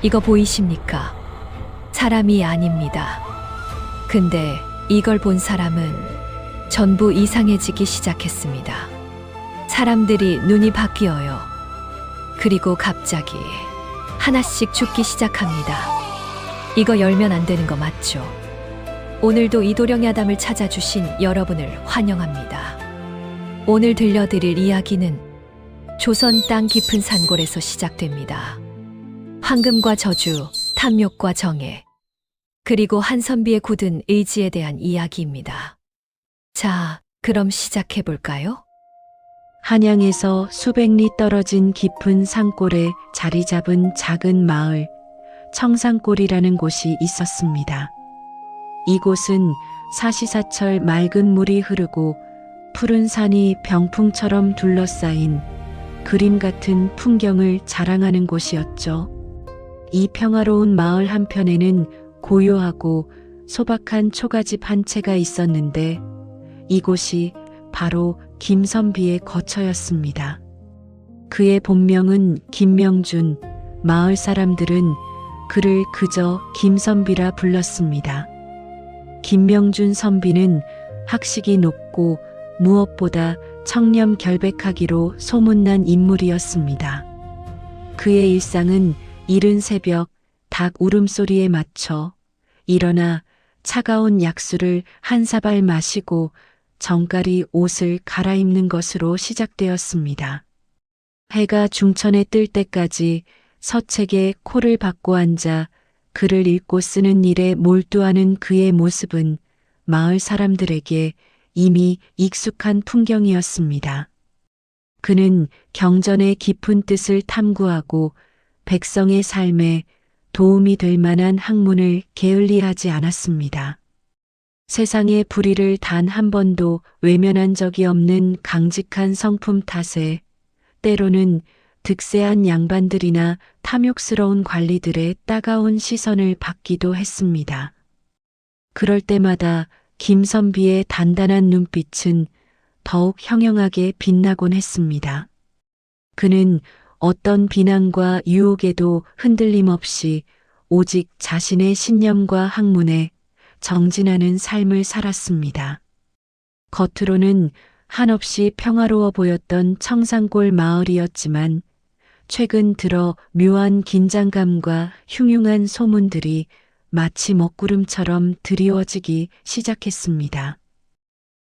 이거 보이십니까? 사람이 아닙니다. 근데 이걸 본 사람은 전부 이상해지기 시작했습니다. 사람들이 눈이 바뀌어요. 그리고 갑자기 하나씩 죽기 시작합니다. 이거 열면 안 되는 거 맞죠? 오늘도 이도령 야담을 찾아주신 여러분을 환영합니다. 오늘 들려드릴 이야기는 조선 땅 깊은 산골에서 시작됩니다. 황금과 저주, 탐욕과 정해, 그리고 한선비의 굳은 의지에 대한 이야기입니다. 자, 그럼 시작해볼까요? 한양에서 수백 리 떨어진 깊은 산골에 자리 잡은 작은 마을, 청산골이라는 곳이 있었습니다. 이곳은 사시사철 맑은 물이 흐르고 푸른 산이 병풍처럼 둘러싸인 그림 같은 풍경을 자랑하는 곳이었죠. 이 평화로운 마을 한편에는 고요하고 소박한 초가집 한 채가 있었는데 이곳이 바로 김선비의 거처였습니다. 그의 본명은 김명준, 마을 사람들은 그를 그저 김선비라 불렀습니다. 김명준 선비는 학식이 높고 무엇보다 청렴결백하기로 소문난 인물이었습니다. 그의 일상은 이른 새벽 닭 울음소리에 맞춰 일어나 차가운 약수를 한 사발 마시고 정갈이 옷을 갈아입는 것으로 시작되었습니다. 해가 중천에 뜰 때까지 서책에 코를 박고 앉아 글을 읽고 쓰는 일에 몰두하는 그의 모습은 마을 사람들에게 이미 익숙한 풍경이었습니다. 그는 경전의 깊은 뜻을 탐구하고 백성의 삶에 도움이 될 만한 학문을 게을리하지 않았습니다. 세상의 불의를 단 한 번도 외면한 적이 없는 강직한 성품 탓에 때로는 득세한 양반들이나 탐욕스러운 관리들의 따가운 시선을 받기도 했습니다. 그럴 때마다 김선비의 단단한 눈빛은 더욱 형형하게 빛나곤 했습니다. 그는 어떤 비난과 유혹에도 흔들림 없이 오직 자신의 신념과 학문에 정진하는 삶을 살았습니다. 겉으로는 한없이 평화로워 보였던 청산골 마을이었지만 최근 들어 묘한 긴장감과 흉흉한 소문들이 마치 먹구름처럼 드리워지기 시작했습니다.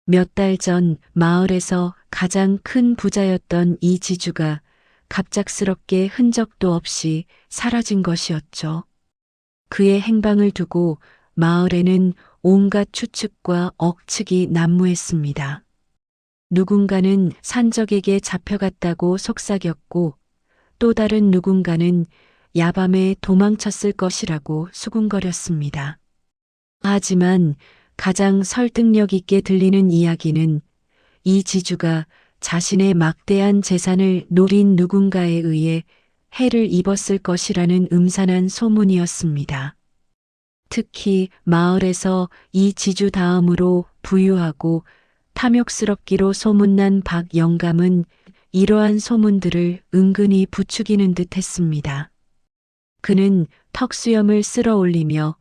몇 달 전 마을에서 가장 큰 부자였던 이 지주가 갑작스럽게 흔적도 없이 사라진 것이었죠. 그의 행방을 두고 마을에는 온갖 추측과 억측이 난무했습니다. 누군가는 산적에게 잡혀갔다고 속삭였고 또 다른 누군가는 야밤에 도망쳤을 것이라고 수군거렸습니다. 하지만 가장 설득력 있게 들리는 이야기는 이 지주가 자신의 막대한 재산을 노린 누군가에 의해 해를 입었을 것이라는 음산한 소문이었습니다. 특히 마을에서 이 지주 다음으로 부유하고 탐욕스럽기로 소문난 박 영감은 이러한 소문들을 은근히 부추기는 듯 했습니다. 그는 턱수염을 쓸어 올리며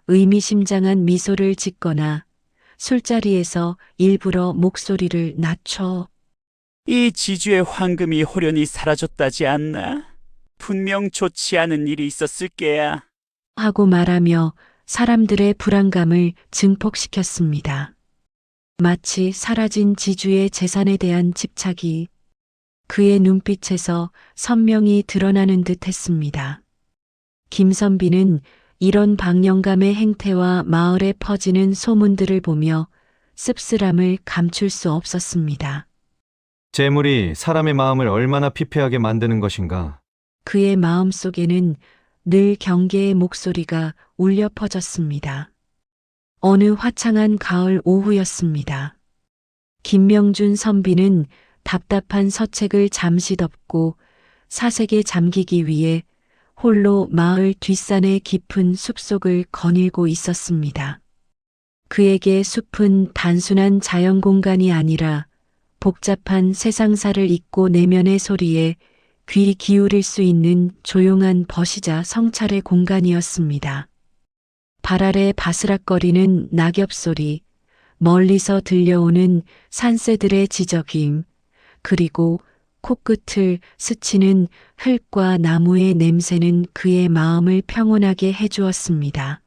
의미심장한 미소를 짓거나 술자리에서 일부러 목소리를 낮춰 이 지주의 황금이 호련히 사라졌다지 않나? 분명 좋지 않은 일이 있었을 게야. 하고 말하며 사람들의 불안감을 증폭시켰습니다. 마치 사라진 지주의 재산에 대한 집착이 그의 눈빛에서 선명히 드러나는 듯 했습니다. 김선비는 이런 박영감의 행태와 마을에 퍼지는 소문들을 보며 씁쓸함을 감출 수 없었습니다. 재물이 사람의 마음을 얼마나 피폐하게 만드는 것인가. 그의 마음속에는 늘 경계의 목소리가 울려 퍼졌습니다. 어느 화창한 가을 오후였습니다. 김명준 선비는 답답한 서책을 잠시 덮고 사색에 잠기기 위해 홀로 마을 뒷산의 깊은 숲속을 거닐고 있었습니다. 그에게 숲은 단순한 자연 공간이 아니라 복잡한 세상사를 잇고 내면의 소리에 귀 기울일 수 있는 조용한 버시자 성찰의 공간이었습니다. 발 아래 바스락거리는 낙엽 소리, 멀리서 들려오는 산새들의 지저귀임, 그리고 코끝을 스치는 흙과 나무의 냄새는 그의 마음을 평온하게 해주었습니다.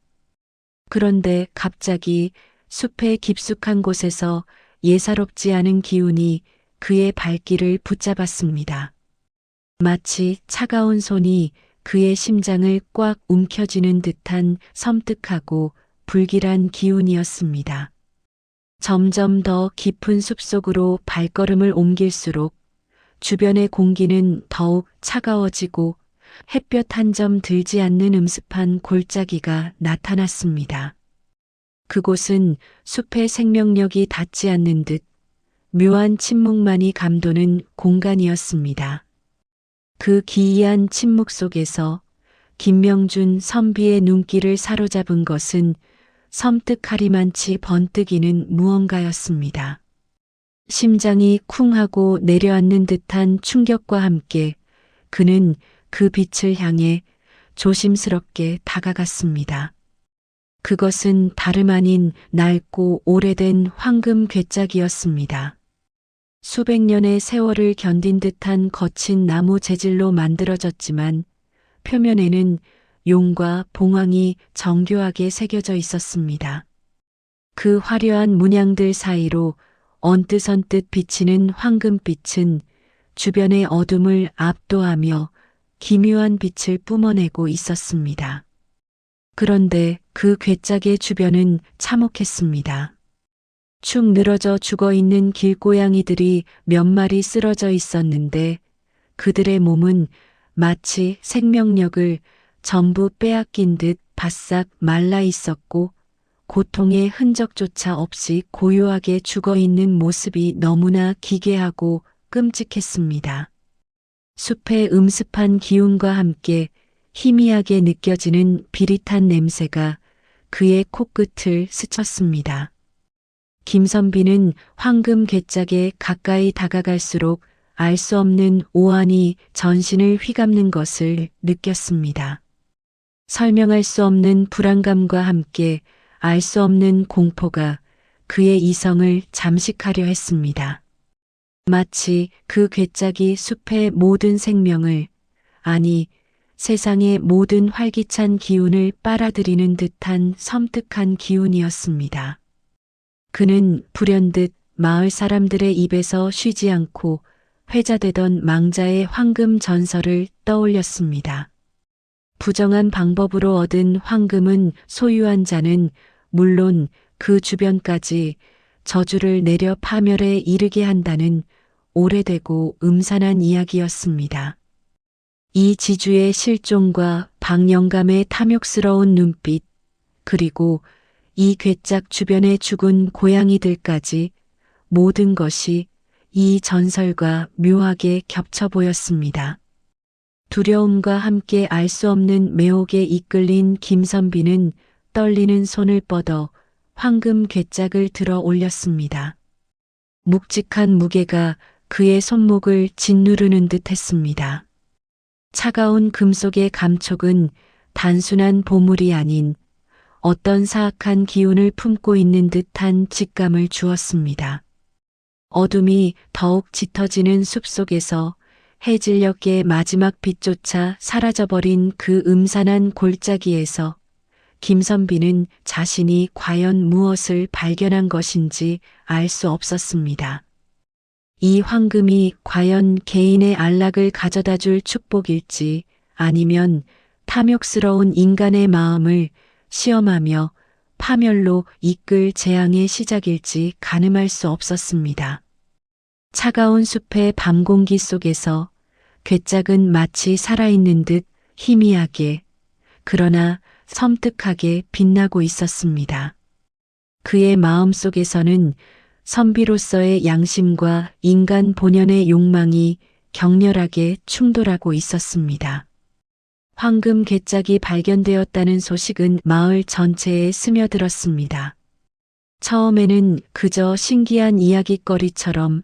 그런데 갑자기 숲의 깊숙한 곳에서 예사롭지 않은 기운이 그의 발길을 붙잡았습니다. 마치 차가운 손이 그의 심장을 꽉 움켜쥐는 듯한 섬뜩하고 불길한 기운이었습니다. 점점 더 깊은 숲속으로 발걸음을 옮길수록 주변의 공기는 더욱 차가워지고 햇볕 한 점 들지 않는 음습한 골짜기가 나타났습니다. 그곳은 숲의 생명력이 닿지 않는 듯 묘한 침묵만이 감도는 공간이었습니다. 그 기이한 침묵 속에서 김명준 선비의 눈길을 사로잡은 것은 섬뜩하리만치 번뜩이는 무언가였습니다. 심장이 쿵 하고 내려앉는 듯한 충격과 함께 그는 그 빛을 향해 조심스럽게 다가갔습니다. 그것은 다름 아닌 낡고 오래된 황금 괴짝이었습니다. 수백 년의 세월을 견딘 듯한 거친 나무 재질로 만들어졌지만 표면에는 용과 봉황이 정교하게 새겨져 있었습니다. 그 화려한 문양들 사이로 언뜻언뜻 비치는 황금빛은 주변의 어둠을 압도하며 기묘한 빛을 뿜어내고 있었습니다. 그런데 그 괴짝의 주변은 참혹했습니다. 축 늘어져 죽어있는 길고양이들이 몇 마리 쓰러져 있었는데 그들의 몸은 마치 생명력을 전부 빼앗긴 듯 바싹 말라 있었고 고통의 흔적조차 없이 고요하게 죽어있는 모습이 너무나 기괴하고 끔찍했습니다. 숲의 음습한 기운과 함께 희미하게 느껴지는 비릿한 냄새가 그의 코끝을 스쳤습니다. 김선비는 황금 괴짝에 가까이 다가갈수록 알 수 없는 오한이 전신을 휘감는 것을 느꼈습니다. 설명할 수 없는 불안감과 함께 알 수 없는 공포가 그의 이성을 잠식하려 했습니다. 마치 그 괴짝이 숲의 모든 생명을, 아니 세상의 모든 활기찬 기운을 빨아들이는 듯한 섬뜩한 기운이었습니다. 그는 불현듯 마을 사람들의 입에서 쉬지 않고 회자되던 망자의 황금 전설을 떠올렸습니다. 부정한 방법으로 얻은 황금은 소유한 자는 물론 그 주변까지 저주를 내려 파멸에 이르게 한다는 오래되고 음산한 이야기였습니다. 이 지주의 실종과 박영감의 탐욕스러운 눈빛, 그리고 이 괴짝 주변에 죽은 고양이들까지 모든 것이 이 전설과 묘하게 겹쳐 보였습니다. 두려움과 함께 알 수 없는 매혹에 이끌린 김선비는 떨리는 손을 뻗어 황금 괴짝을 들어 올렸습니다. 묵직한 무게가 그의 손목을 짓누르는 듯 했습니다. 차가운 금속의 감촉은 단순한 보물이 아닌 어떤 사악한 기운을 품고 있는 듯한 직감을 주었습니다. 어둠이 더욱 짙어지는 숲속에서 해질녘의 마지막 빛조차 사라져버린 그 음산한 골짜기에서 김선비는 자신이 과연 무엇을 발견한 것인지 알 수 없었습니다. 이 황금이 과연 개인의 안락을 가져다 줄 축복일지 아니면 탐욕스러운 인간의 마음을 시험하며 파멸로 이끌 재앙의 시작일지 가늠할 수 없었습니다. 차가운 숲의 밤 공기 속에서 괴짝은 마치 살아있는 듯 희미하게, 그러나 섬뜩하게 빛나고 있었습니다. 그의 마음 속에서는 선비로서의 양심과 인간 본연의 욕망이 격렬하게 충돌하고 있었습니다. 황금 괴짝이 발견되었다는 소식은 마을 전체에 스며들었습니다. 처음에는 그저 신기한 이야깃거리처럼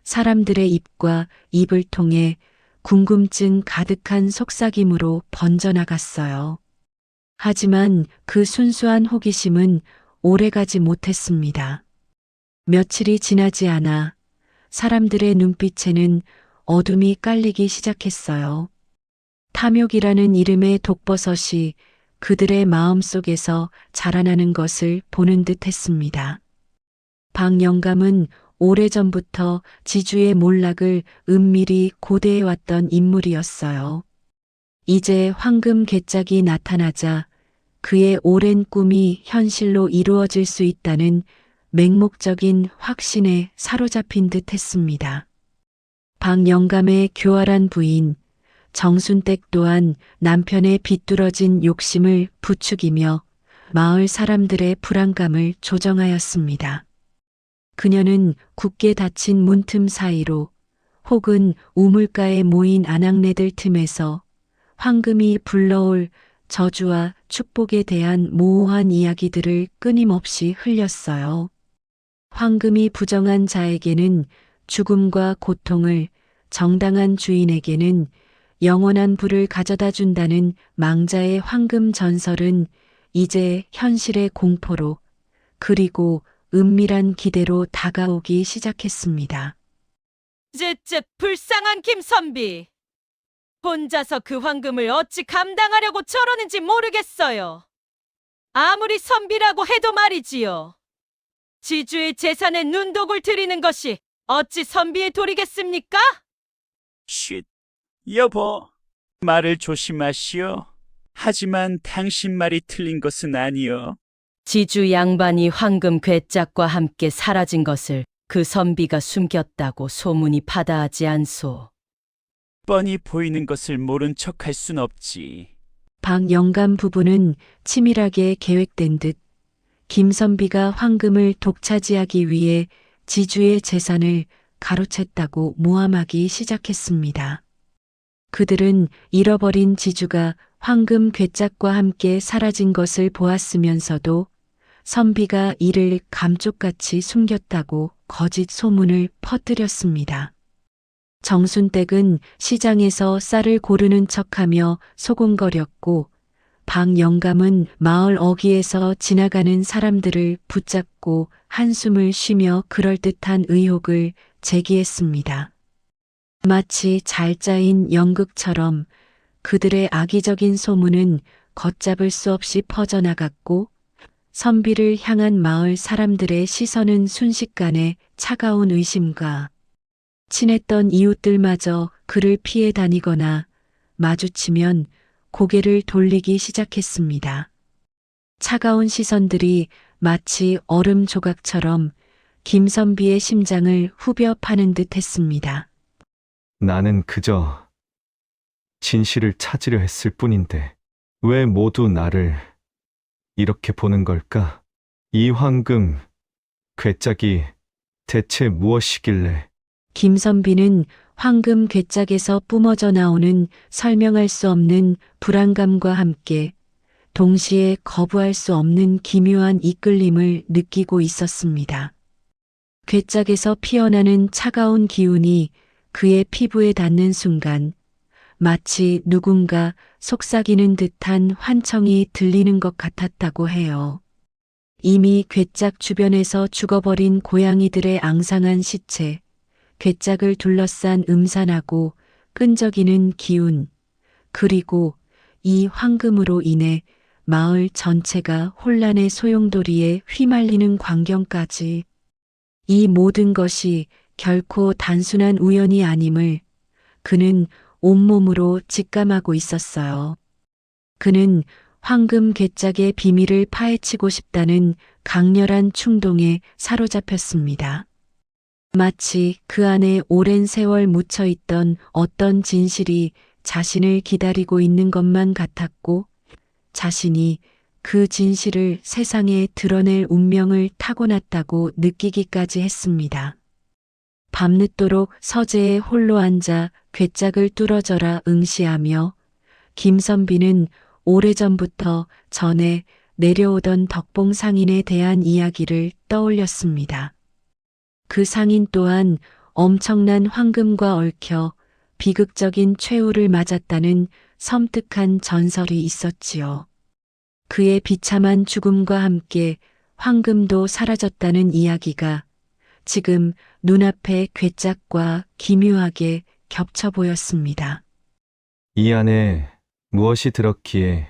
사람들의 입과 입을 통해 궁금증 가득한 속삭임으로 번져나갔어요. 하지만 그 순수한 호기심은 오래가지 못했습니다. 며칠이 지나지 않아 사람들의 눈빛에는 어둠이 깔리기 시작했어요. 탐욕이라는 이름의 독버섯이 그들의 마음속에서 자라나는 것을 보는 듯 했습니다. 박 영감은 오래전부터 지주의 몰락을 은밀히 고대해왔던 인물이었어요. 이제 황금 괴짝이 나타나자 그의 오랜 꿈이 현실로 이루어질 수 있다는 맹목적인 확신에 사로잡힌 듯 했습니다. 박 영감의 교활한 부인 정순댁 또한 남편의 비뚤어진 욕심을 부추기며 마을 사람들의 불안감을 조정하였습니다. 그녀는 굳게 닫힌 문틈 사이로 혹은 우물가에 모인 아낙네들 틈에서 황금이 불러올 저주와 축복에 대한 모호한 이야기들을 끊임없이 흘렸어요. 황금이 부정한 자에게는 죽음과 고통을, 정당한 주인에게는 영원한 부를 가져다 준다는 망자의 황금 전설은 이제 현실의 공포로 그리고 은밀한 기대로 다가오기 시작했습니다. 쯧쯧 불쌍한 김선비. 혼자서 그 황금을 어찌 감당하려고 저러는지 모르겠어요. 아무리 선비라고 해도 말이지요. 지주의 재산에 눈독을 들이는 것이 어찌 선비의 도리겠습니까? 쉿, 여보. 말을 조심하시오. 하지만 당신 말이 틀린 것은 아니오. 지주 양반이 황금 괴짝과 함께 사라진 것을 그 선비가 숨겼다고 소문이 파다하지 않소. 뻔히 보이는 것을 모른 척할 순 없지. 박 영감 부부는 치밀하게 계획된 듯 김선비가 황금을 독차지하기 위해 지주의 재산을 가로챘다고 모함하기 시작했습니다. 그들은 잃어버린 지주가 황금 괴짝과 함께 사라진 것을 보았으면서도 선비가 이를 감쪽같이 숨겼다고 거짓 소문을 퍼뜨렸습니다. 정순댁은 시장에서 쌀을 고르는 척하며 소곤거렸고 박 영감은 마을 어귀에서 지나가는 사람들을 붙잡고 한숨을 쉬며 그럴듯한 의혹을 제기했습니다. 마치 잘 짜인 연극처럼 그들의 악의적인 소문은 걷잡을 수 없이 퍼져나갔고 선비를 향한 마을 사람들의 시선은 순식간에 차가운 의심과 친했던 이웃들마저 그를 피해 다니거나 마주치면 고개를 돌리기 시작했습니다. 차가운 시선들이 마치 얼음 조각처럼 김선비의 심장을 후벼 파는 듯 했습니다. 나는 그저 진실을 찾으려 했을 뿐인데 왜 모두 나를 이렇게 보는 걸까? 이 황금 괴짝이 대체 무엇이길래? 김선비는 황금 괴짝에서 뿜어져 나오는 설명할 수 없는 불안감과 함께 동시에 거부할 수 없는 기묘한 이끌림을 느끼고 있었습니다. 괴짝에서 피어나는 차가운 기운이 그의 피부에 닿는 순간 마치 누군가 속삭이는 듯한 환청이 들리는 것 같았다고 해요. 이미 괴짝 주변에서 죽어버린 고양이들의 앙상한 시체, 괴짝을 둘러싼 음산하고 끈적이는 기운, 그리고 이 황금으로 인해 마을 전체가 혼란의 소용돌이에 휘말리는 광경까지 이 모든 것이 결코 단순한 우연이 아님을 그는 온몸으로 직감하고 있었어요. 그는 황금 괴짝의 비밀을 파헤치고 싶다는 강렬한 충동에 사로잡혔습니다. 마치 그 안에 오랜 세월 묻혀 있던 어떤 진실이 자신을 기다리고 있는 것만 같았고 자신이 그 진실을 세상에 드러낼 운명을 타고났다고 느끼기까지 했습니다. 밤늦도록 서재에 홀로 앉아 괴짝을 뚫어져라 응시하며 김선비는 오래전부터 전에 내려오던 덕봉 상인에 대한 이야기를 떠올렸습니다. 그 상인 또한 엄청난 황금과 얽혀 비극적인 최후를 맞았다는 섬뜩한 전설이 있었지요. 그의 비참한 죽음과 함께 황금도 사라졌다는 이야기가 지금 눈앞에 괴짝과 기묘하게 겹쳐 보였습니다. 이 안에 무엇이 들었기에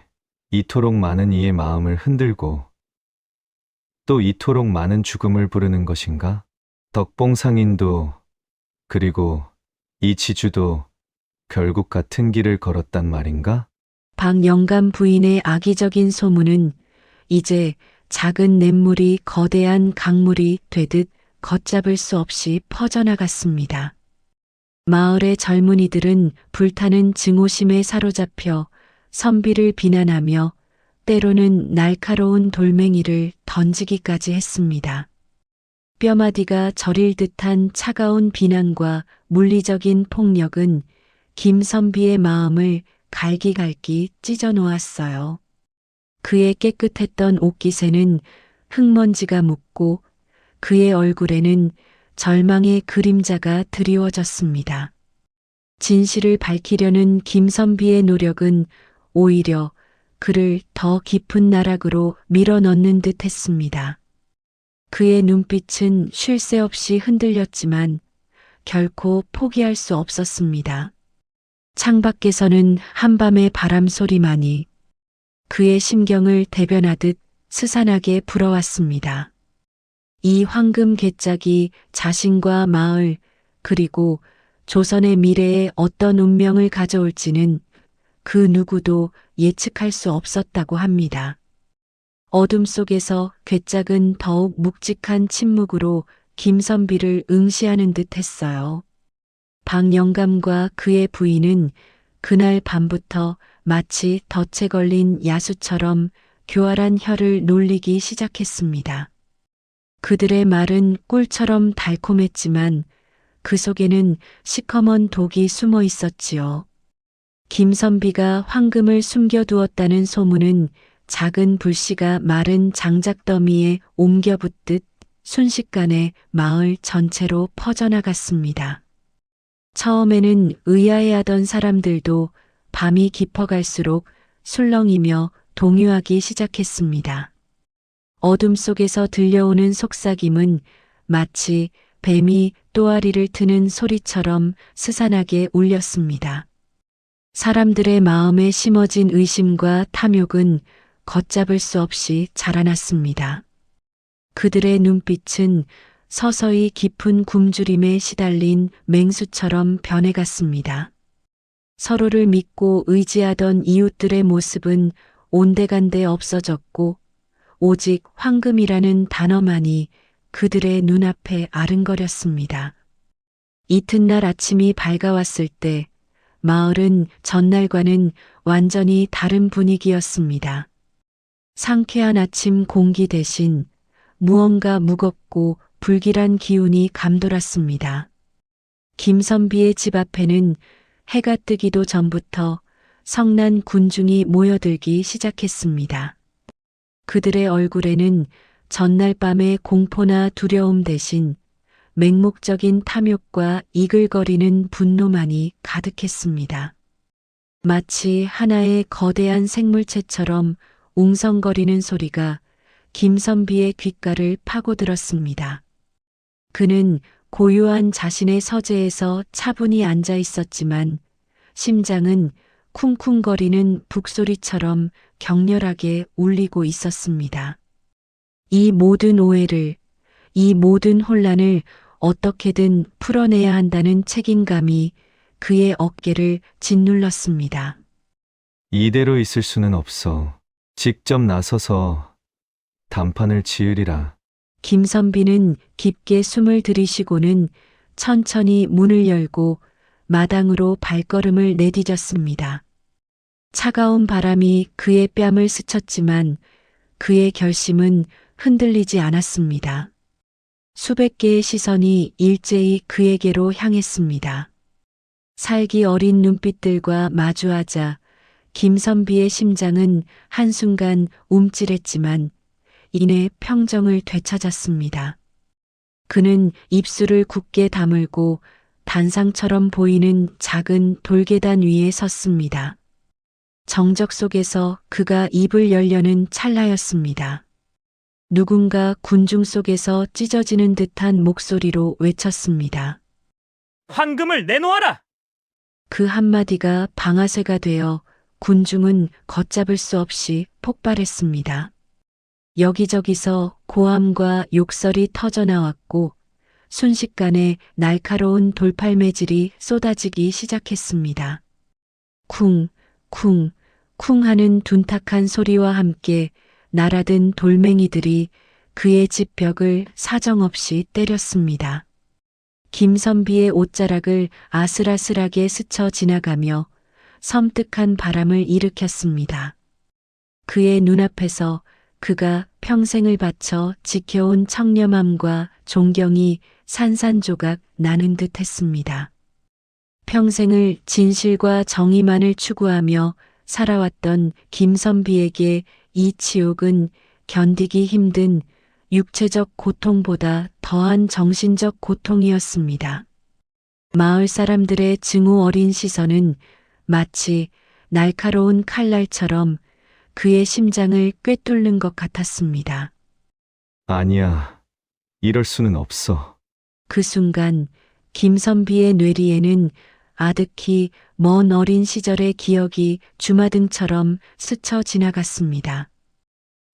이토록 많은 이의 마음을 흔들고 또 이토록 많은 죽음을 부르는 것인가? 덕봉상인도 그리고 이치주도 결국 같은 길을 걸었단 말인가? 박영감 부인의 악의적인 소문은 이제 작은 냇물이 거대한 강물이 되듯 걷잡을 수 없이 퍼져나갔습니다. 마을의 젊은이들은 불타는 증오심에 사로잡혀 선비를 비난하며 때로는 날카로운 돌멩이를 던지기까지 했습니다. 뼈마디가 저릴 듯한 차가운 비난과 물리적인 폭력은 김선비의 마음을 갈기갈기 찢어 놓았어요. 그의 깨끗했던 옷깃에는 흙먼지가 묻고 그의 얼굴에는 절망의 그림자가 드리워졌습니다. 진실을 밝히려는 김선비의 노력은 오히려 그를 더 깊은 나락으로 밀어넣는 듯 했습니다. 그의 눈빛은 쉴 새 없이 흔들렸지만 결코 포기할 수 없었습니다. 창밖에서는 한밤의 바람 소리만이 그의 심경을 대변하듯 스산하게 불어왔습니다. 이 황금 괴짝이 자신과 마을 그리고 조선의 미래에 어떤 운명을 가져올지는 그 누구도 예측할 수 없었다고 합니다. 어둠 속에서 괴짝은 더욱 묵직한 침묵으로 김선비를 응시하는 듯 했어요. 박영감과 그의 부인은 그날 밤부터 마치 덫에 걸린 야수처럼 교활한 혀를 놀리기 시작했습니다. 그들의 말은 꿀처럼 달콤했지만 그 속에는 시커먼 독이 숨어 있었지요. 김선비가 황금을 숨겨두었다는 소문은 작은 불씨가 마른 장작더미에 옮겨붙듯 순식간에 마을 전체로 퍼져나갔습니다. 처음에는 의아해하던 사람들도 밤이 깊어갈수록 술렁이며 동요하기 시작했습니다. 어둠 속에서 들려오는 속삭임은 마치 뱀이 또아리를 트는 소리처럼 스산하게 울렸습니다. 사람들의 마음에 심어진 의심과 탐욕은 걷잡을 수 없이 자라났습니다. 그들의 눈빛은 서서히 깊은 굶주림에 시달린 맹수처럼 변해갔습니다. 서로를 믿고 의지하던 이웃들의 모습은 온데간데 없어졌고 오직 황금이라는 단어만이 그들의 눈앞에 아른거렸습니다. 이튿날 아침이 밝아왔을 때 마을은 전날과는 완전히 다른 분위기였습니다. 상쾌한 아침 공기 대신 무언가 무겁고 불길한 기운이 감돌았습니다. 김선비의 집 앞에는 해가 뜨기도 전부터 성난 군중이 모여들기 시작했습니다. 그들의 얼굴에는 전날 밤의 공포나 두려움 대신 맹목적인 탐욕과 이글거리는 분노만이 가득했습니다. 마치 하나의 거대한 생물체처럼 웅성거리는 소리가 김선비의 귓가를 파고들었습니다. 그는 고요한 자신의 서재에서 차분히 앉아 있었지만 심장은 쿵쿵거리는 북소리처럼 격렬하게 울리고 있었습니다. 이 모든 오해를, 이 모든 혼란을 어떻게든 풀어내야 한다는 책임감이 그의 어깨를 짓눌렀습니다. 이대로 있을 수는 없어. 직접 나서서 단판을 지으리라. 김선비는 깊게 숨을 들이쉬고는 천천히 문을 열고 마당으로 발걸음을 내디뎠습니다. 차가운 바람이 그의 뺨을 스쳤지만 그의 결심은 흔들리지 않았습니다. 수백 개의 시선이 일제히 그에게로 향했습니다. 살기 어린 눈빛들과 마주하자 김선비의 심장은 한순간 움찔했지만 이내 평정을 되찾았습니다. 그는 입술을 굳게 다물고 단상처럼 보이는 작은 돌계단 위에 섰습니다. 정적 속에서 그가 입을 열려는 찰나였습니다. 누군가 군중 속에서 찢어지는 듯한 목소리로 외쳤습니다. 황금을 내놓아라! 그 한마디가 방아쇠가 되어 군중은 걷잡을 수 없이 폭발했습니다. 여기저기서 고함과 욕설이 터져나왔고 순식간에 날카로운 돌팔매질이 쏟아지기 시작했습니다. 쿵, 쿵, 쿵 하는 둔탁한 소리와 함께 날아든 돌멩이들이 그의 집 벽을 사정없이 때렸습니다. 김선비의 옷자락을 아슬아슬하게 스쳐 지나가며 섬뜩한 바람을 일으켰습니다. 그의 눈앞에서 그가 평생을 바쳐 지켜온 청렴함과 존경이 산산조각 나는 듯 했습니다. 평생을 진실과 정의만을 추구하며 살아왔던 김선비에게 이 치욕은 견디기 힘든 육체적 고통보다 더한 정신적 고통이었습니다. 마을 사람들의 증오 어린 시선은 마치 날카로운 칼날처럼 그의 심장을 꿰뚫는 것 같았습니다. 아니야. 이럴 수는 없어. 그 순간 김선비의 뇌리에는 아득히 먼 어린 시절의 기억이 주마등처럼 스쳐 지나갔습니다.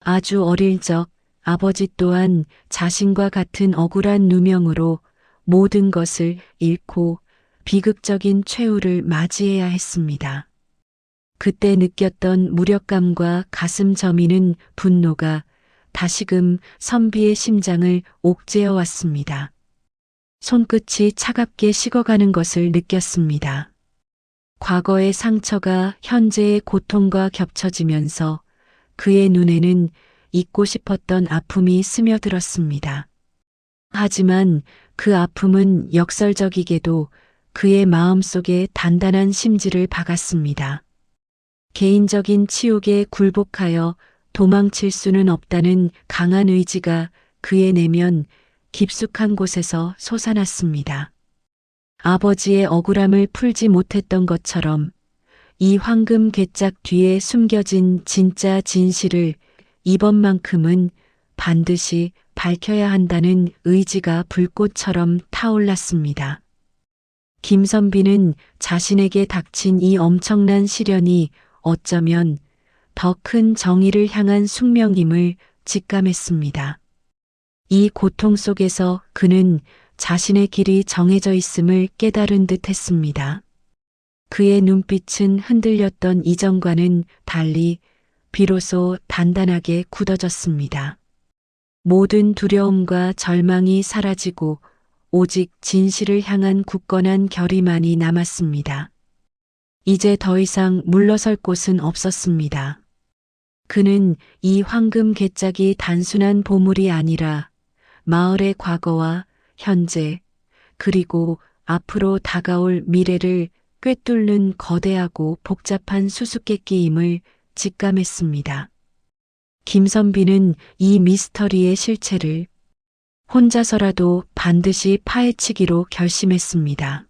아주 어릴 적 아버지 또한 자신과 같은 억울한 누명으로 모든 것을 잃고 비극적인 최후를 맞이해야 했습니다. 그때 느꼈던 무력감과 가슴 저미는 분노가 다시금 선비의 심장을 옥죄어 왔습니다. 손끝이 차갑게 식어가는 것을 느꼈습니다. 과거의 상처가 현재의 고통과 겹쳐지면서 그의 눈에는 잊고 싶었던 아픔이 스며들었습니다. 하지만 그 아픔은 역설적이게도 그의 마음속에 단단한 심지를 박았습니다. 개인적인 치욕에 굴복하여 도망칠 수는 없다는 강한 의지가 그의 내면 깊숙한 곳에서 솟아났습니다. 아버지의 억울함을 풀지 못했던 것처럼 이 황금 괴짝 뒤에 숨겨진 진짜 진실을 이번만큼은 반드시 밝혀야 한다는 의지가 불꽃처럼 타올랐습니다. 김선비는 자신에게 닥친 이 엄청난 시련이 어쩌면 더 큰 정의를 향한 숙명임을 직감했습니다. 이 고통 속에서 그는 자신의 길이 정해져 있음을 깨달은 듯 했습니다. 그의 눈빛은 흔들렸던 이전과는 달리 비로소 단단하게 굳어졌습니다. 모든 두려움과 절망이 사라지고 오직 진실을 향한 굳건한 결의만이 남았습니다. 이제 더 이상 물러설 곳은 없었습니다. 그는 이 황금 괴짝이 단순한 보물이 아니라 마을의 과거와 현재 그리고 앞으로 다가올 미래를 꿰뚫는 거대하고 복잡한 수수께끼임을 직감했습니다. 김선비는 이 미스터리의 실체를 혼자서라도 반드시 파헤치기로 결심했습니다.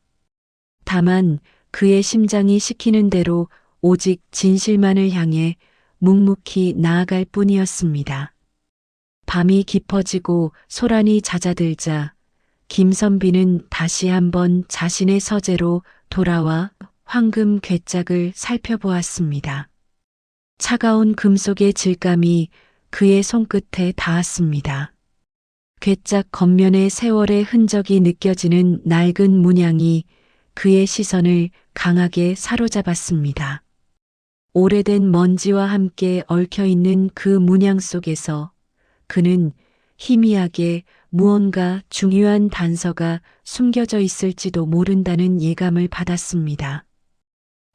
다만 그의 심장이 시키는 대로 오직 진실만을 향해 묵묵히 나아갈 뿐이었습니다. 밤이 깊어지고 소란이 잦아들자 김선비는 다시 한번 자신의 서재로 돌아와 황금 괴짝을 살펴보았습니다. 차가운 금속의 질감이 그의 손끝에 닿았습니다. 괴짝 겉면에 세월의 흔적이 느껴지는 낡은 문양이 그의 시선을 강하게 사로잡았습니다. 오래된 먼지와 함께 얽혀있는 그 문양 속에서 그는 희미하게 무언가 중요한 단서가 숨겨져 있을지도 모른다는 예감을 받았습니다.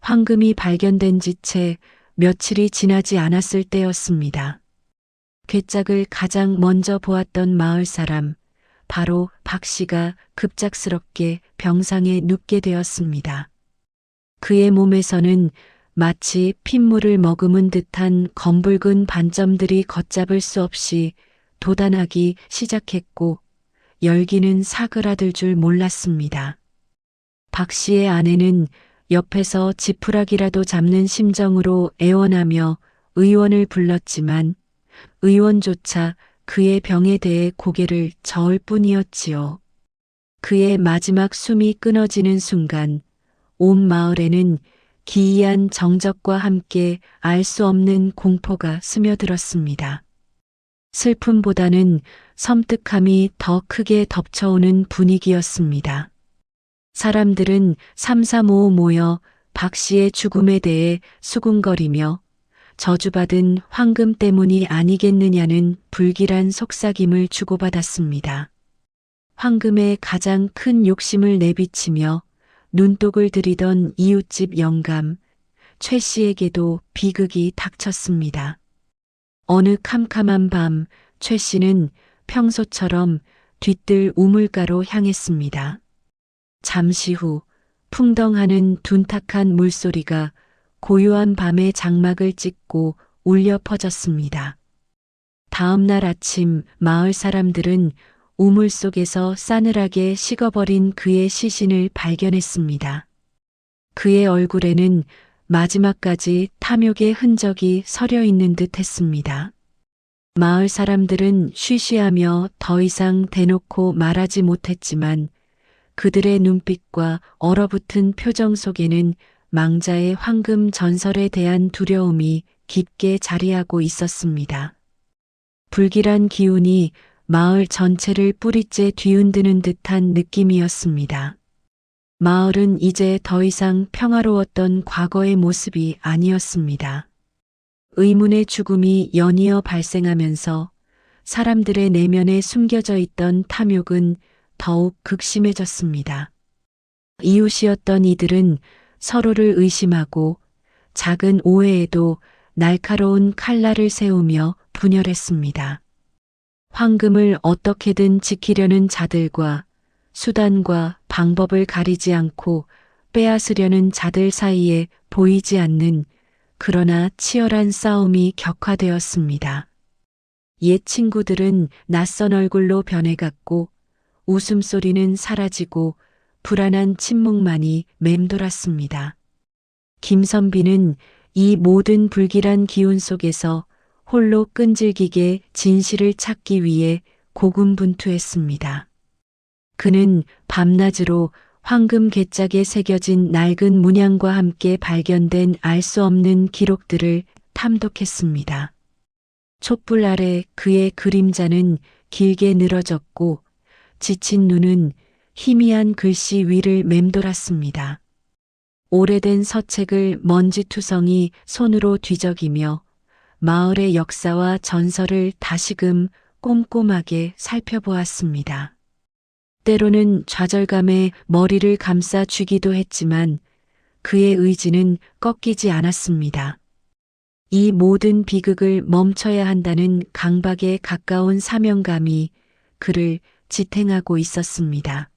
황금이 발견된 지 채 며칠이 지나지 않았을 때였습니다. 괴짝을 가장 먼저 보았던 마을 사람, 바로 박 씨가 급작스럽게 병상에 눕게 되었습니다. 그의 몸에서는 마치 핏물을 머금은 듯한 검붉은 반점들이 걷잡을 수 없이 돋아나기 시작했고 열기는 사그라들 줄 몰랐습니다. 박 씨의 아내는 옆에서 지푸라기라도 잡는 심정으로 애원하며 의원을 불렀지만 의원조차 그의 병에 대해 고개를 저을 뿐이었지요. 그의 마지막 숨이 끊어지는 순간 온 마을에는 기이한 정적과 함께 알 수 없는 공포가 스며들었습니다. 슬픔보다는 섬뜩함이 더 크게 덮쳐오는 분위기였습니다. 사람들은 삼삼오오 모여 박 씨의 죽음에 대해 수군거리며 저주받은 황금 때문이 아니겠느냐는 불길한 속삭임을 주고받았습니다. 황금에 가장 큰 욕심을 내비치며 눈독을 들이던 이웃집 영감 최 씨에게도 비극이 닥쳤습니다. 어느 캄캄한 밤 최 씨는 평소처럼 뒤뜰 우물가로 향했습니다. 잠시 후 풍덩하는 둔탁한 물소리가 고요한 밤의 장막을 찢고 울려 퍼졌습니다. 다음 날 아침 마을 사람들은 우물 속에서 싸늘하게 식어버린 그의 시신을 발견했습니다. 그의 얼굴에는 마지막까지 탐욕의 흔적이 서려 있는 듯 했습니다. 마을 사람들은 쉬쉬하며 더 이상 대놓고 말하지 못했지만 그들의 눈빛과 얼어붙은 표정 속에는 망자의 황금 전설에 대한 두려움이 깊게 자리하고 있었습니다. 불길한 기운이 마을 전체를 뿌리째 뒤흔드는 듯한 느낌이었습니다. 마을은 이제 더 이상 평화로웠던 과거의 모습이 아니었습니다. 의문의 죽음이 연이어 발생하면서 사람들의 내면에 숨겨져 있던 탐욕은 더욱 극심해졌습니다. 이웃이었던 이들은 서로를 의심하고 작은 오해에도 날카로운 칼날을 세우며 분열했습니다. 황금을 어떻게든 지키려는 자들과 수단과 방법을 가리지 않고 빼앗으려는 자들 사이에 보이지 않는 그러나 치열한 싸움이 격화되었습니다. 옛 친구들은 낯선 얼굴로 변해갔고 웃음소리는 사라지고 불안한 침묵만이 맴돌았습니다. 김선비는 이 모든 불길한 기운 속에서 홀로 끈질기게 진실을 찾기 위해 고군분투했습니다. 그는 밤낮으로 황금 괴짝에 새겨진 낡은 문양과 함께 발견된 알 수 없는 기록들을 탐독했습니다. 촛불 아래 그의 그림자는 길게 늘어졌고 지친 눈은 희미한 글씨 위를 맴돌았습니다. 오래된 서책을 먼지투성이 손으로 뒤적이며 마을의 역사와 전설을 다시금 꼼꼼하게 살펴보았습니다. 때로는 좌절감에 머리를 감싸 쥐기도 했지만 그의 의지는 꺾이지 않았습니다. 이 모든 비극을 멈춰야 한다는 강박에 가까운 사명감이 그를 지탱하고 있었습니다.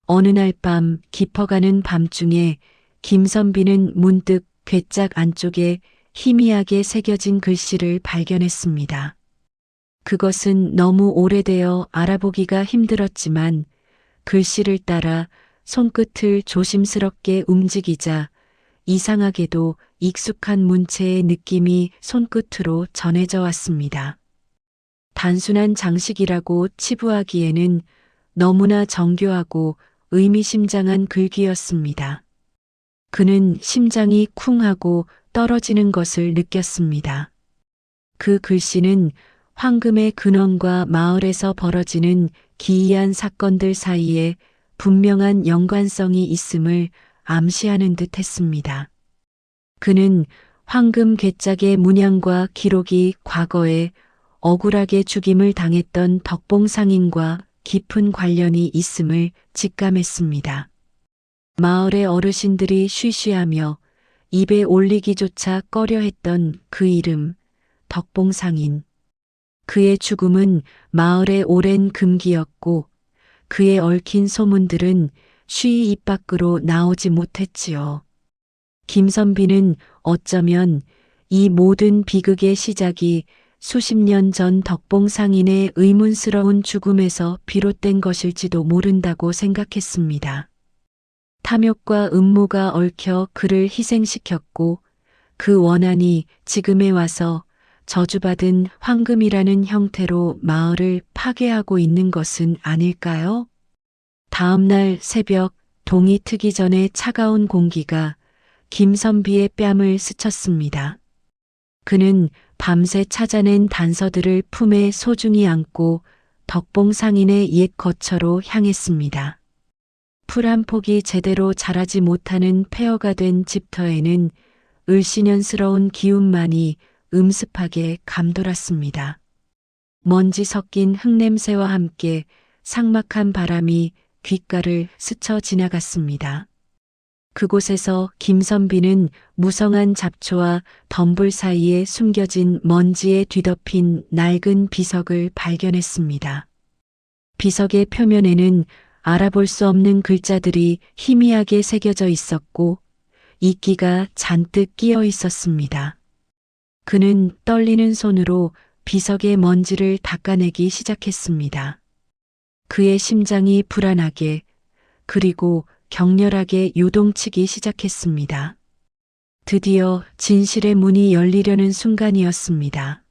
어느 날 밤 깊어가는 밤중에 김선비는 문득 괴짝 안쪽에 희미하게 새겨진 글씨를 발견했습니다. 그것은 너무 오래되어 알아보기가 힘들었지만 글씨를 따라 손끝을 조심스럽게 움직이자 이상하게도 익숙한 문체의 느낌이 손끝으로 전해져 왔습니다. 단순한 장식이라고 치부하기에는 너무나 정교하고 의미심장한 글귀였습니다. 그는 심장이 쿵 하고 떨어지는 것을 느꼈습니다. 그 글씨는 황금의 근원과 마을에서 벌어지는 기이한 사건들 사이에 분명한 연관성이 있음을 암시하는 듯 했습니다. 그는 황금 괴짝의 문양과 기록이 과거에 억울하게 죽임을 당했던 덕봉상인과 깊은 관련이 있음을 직감했습니다. 마을의 어르신들이 쉬쉬하며 입에 올리기조차 꺼려했던 그 이름, 덕봉상인. 그의 죽음은 마을의 오랜 금기였고 그의 얽힌 소문들은 쉬이 입 밖으로 나오지 못했지요. 김선비는 어쩌면 이 모든 비극의 시작이 수십 년 전 덕봉상인의 의문스러운 죽음에서 비롯된 것일지도 모른다고 생각했습니다. 탐욕과 음모가 얽혀 그를 희생시켰고 그 원한이 지금에 와서 저주받은 황금이라는 형태로 마을을 파괴하고 있는 것은 아닐까요? 다음 날 새벽 동이 트기 전에 차가운 공기가 김선비의 뺨을 스쳤습니다. 그는 밤새 찾아낸 단서들을 품에 소중히 안고 덕봉 상인의 옛 거처로 향했습니다. 풀 한 폭이 제대로 자라지 못하는 폐허가 된 집터에는 을씨년스러운 기운만이 음습하게 감돌았습니다. 먼지 섞인 흙냄새와 함께 삭막한 바람이 귓가를 스쳐 지나갔습니다. 그곳에서 김선비는 무성한 잡초와 덤불 사이에 숨겨진 먼지에 뒤덮인 낡은 비석을 발견했습니다. 비석의 표면에는 알아볼 수 없는 글자들이 희미하게 새겨져 있었고 이끼가 잔뜩 끼어 있었습니다. 그는 떨리는 손으로 비석의 먼지를 닦아내기 시작했습니다. 그의 심장이 불안하게 그리고 격렬하게 요동치기 시작했습니다. 드디어 진실의 문이 열리려는 순간이었습니다.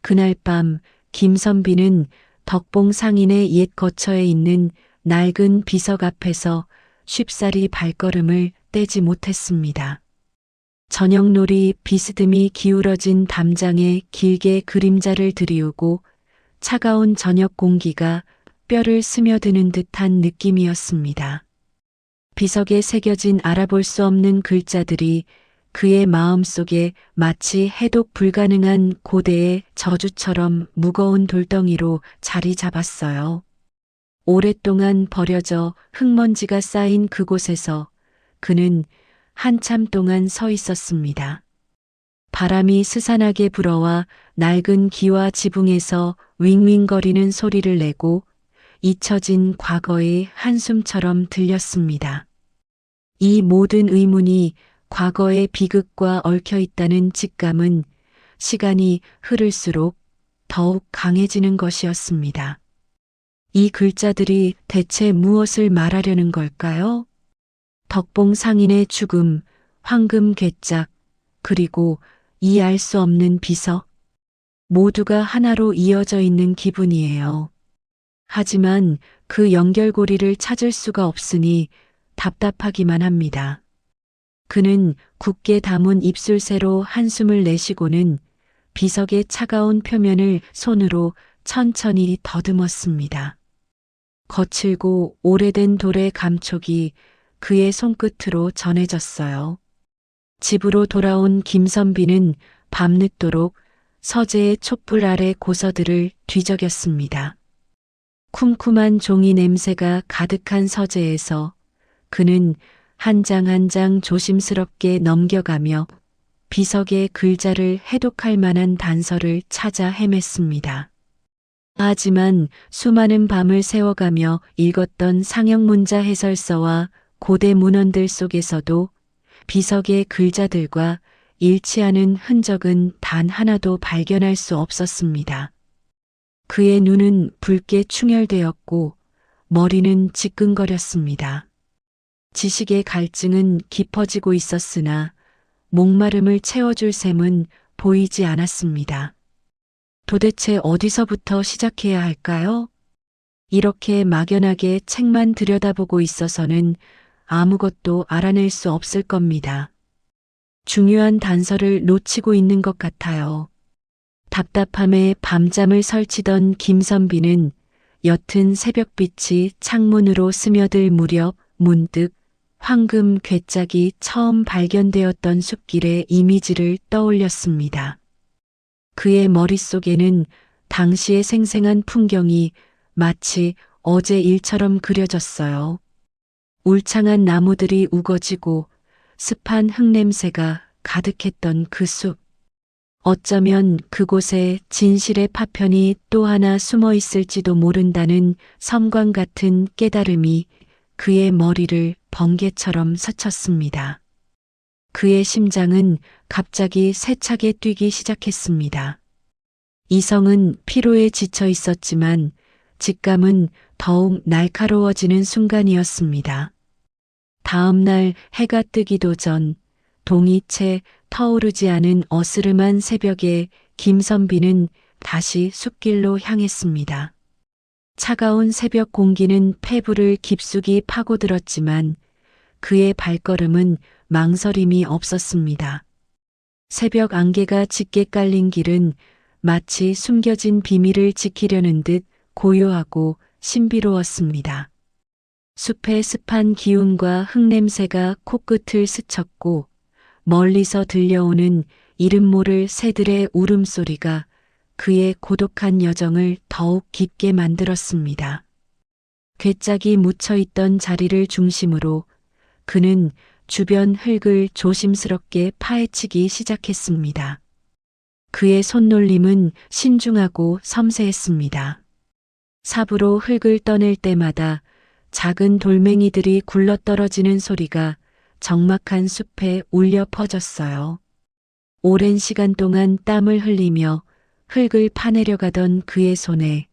그날 밤 김선비는 덕봉 상인의 옛 거처에 있는 낡은 비석 앞에서 쉽사리 발걸음을 떼지 못했습니다. 저녁놀이 비스듬히 기울어진 담장에 길게 그림자를 들이우고 차가운 저녁 공기가 뼈를 스며드는 듯한 느낌이었습니다. 비석에 새겨진 알아볼 수 없는 글자들이 그의 마음속에 마치 해독 불가능한 고대의 저주처럼 무거운 돌덩이로 자리 잡았어요. 오랫동안 버려져 흙먼지가 쌓인 그곳에서 그는 한참 동안 서 있었습니다. 바람이 스산하게 불어와 낡은 기와 지붕에서 윙윙거리는 소리를 내고 잊혀진 과거의 한숨처럼 들렸습니다. 이 모든 의문이 과거의 비극과 얽혀 있다는 직감은 시간이 흐를수록 더욱 강해지는 것이었습니다. 이 글자들이 대체 무엇을 말하려는 걸까요? 덕봉 상인의 죽음, 황금 괴짝, 그리고 이 알 수 없는 비석. 모두가 하나로 이어져 있는 기분이에요. 하지만 그 연결고리를 찾을 수가 없으니 답답하기만 합니다. 그는 굳게 담은 입술새로 한숨을 내쉬고는 비석의 차가운 표면을 손으로 천천히 더듬었습니다. 거칠고 오래된 돌의 감촉이 그의 손끝으로 전해졌어요. 집으로 돌아온 김선비는 밤늦도록 서재의 촛불 아래 고서들을 뒤적였습니다. 쿰쿰한 종이 냄새가 가득한 서재에서 그는 한 장 한 장 조심스럽게 넘겨가며 비석의 글자를 해독할 만한 단서를 찾아 헤맸습니다. 하지만 수많은 밤을 새워가며 읽었던 상형문자 해설서와 고대 문헌들 속에서도 비석의 글자들과 일치하는 흔적은 단 하나도 발견할 수 없었습니다. 그의 눈은 붉게 충혈되었고 머리는 지끈거렸습니다. 지식의 갈증은 깊어지고 있었으나 목마름을 채워줄 셈은 보이지 않았습니다. 도대체 어디서부터 시작해야 할까요? 이렇게 막연하게 책만 들여다보고 있어서는 아무것도 알아낼 수 없을 겁니다. 중요한 단서를 놓치고 있는 것 같아요. 답답함에 밤잠을 설치던 김선비는 옅은 새벽빛이 창문으로 스며들 무렵 문득 황금 괴짝이 처음 발견되었던 숲길의 이미지를 떠올렸습니다. 그의 머릿속에는 당시의 생생한 풍경이 마치 어제 일처럼 그려졌어요. 울창한 나무들이 우거지고 습한 흙냄새가 가득했던 그 숲. 어쩌면 그곳에 진실의 파편이 또 하나 숨어 있을지도 모른다는 섬광 같은 깨달음이 그의 머리를 번개처럼 스쳤습니다. 그의 심장은 갑자기 세차게 뛰기 시작했습니다. 이성은 피로에 지쳐 있었지만 직감은 더욱 날카로워지는 순간이었습니다. 다음 날 해가 뜨기도 전 동이 채 터오르지 않은 어스름한 새벽에 김선비는 다시 숲길로 향했습니다. 차가운 새벽 공기는 폐부를 깊숙이 파고들었지만 그의 발걸음은 망설임이 없었습니다. 새벽 안개가 짙게 깔린 길은 마치 숨겨진 비밀을 지키려는 듯 고요하고 신비로웠습니다. 숲의 습한 기운과 흙냄새가 코끝을 스쳤고 멀리서 들려오는 이름 모를 새들의 울음소리가 그의 고독한 여정을 더욱 깊게 만들었습니다. 괴짝이 묻혀있던 자리를 중심으로 그는 주변 흙을 조심스럽게 파헤치기 시작했습니다. 그의 손놀림은 신중하고 섬세했습니다. 삽으로 흙을 떠낼 때마다 작은 돌멩이들이 굴러떨어지는 소리가 적막한 숲에 울려 퍼졌어요. 오랜 시간 동안 땀을 흘리며 흙을 파내려가던 그의 손에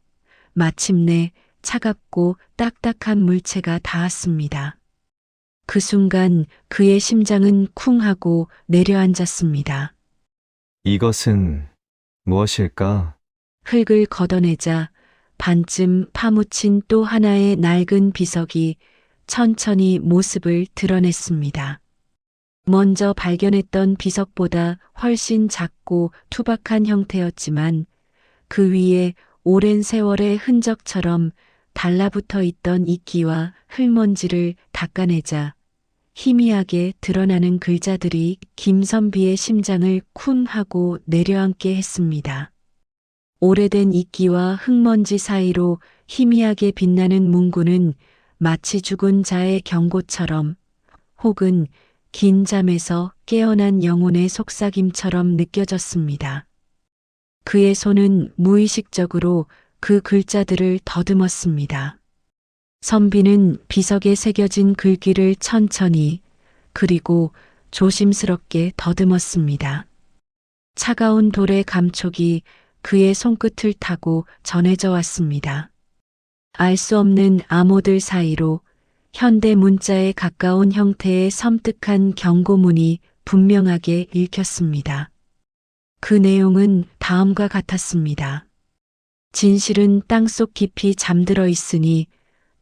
마침내 차갑고 딱딱한 물체가 닿았습니다. 그 순간 그의 심장은 쿵 하고 내려앉았습니다. 이것은 무엇일까? 흙을 걷어내자 반쯤 파묻힌 또 하나의 낡은 비석이 천천히 모습을 드러냈습니다. 먼저 발견했던 비석보다 훨씬 작고 투박한 형태였지만 그 위에 오랜 세월의 흔적처럼 달라붙어 있던 이끼와 흙먼지를 닦아내자 희미하게 드러나는 글자들이 김선비의 심장을 쿵 하고 내려앉게 했습니다. 오래된 이끼와 흙먼지 사이로 희미하게 빛나는 문구는 마치 죽은 자의 경고처럼 혹은 긴 잠에서 깨어난 영혼의 속삭임처럼 느껴졌습니다. 그의 손은 무의식적으로 그 글자들을 더듬었습니다. 선비는 비석에 새겨진 글귀를 천천히 그리고 조심스럽게 더듬었습니다. 차가운 돌의 감촉이 그의 손끝을 타고 전해져 왔습니다. 알 수 없는 암호들 사이로 현대 문자에 가까운 형태의 섬뜩한 경고문이 분명하게 읽혔습니다. 그 내용은 다음과 같았습니다. 진실은 땅속 깊이 잠들어 있으니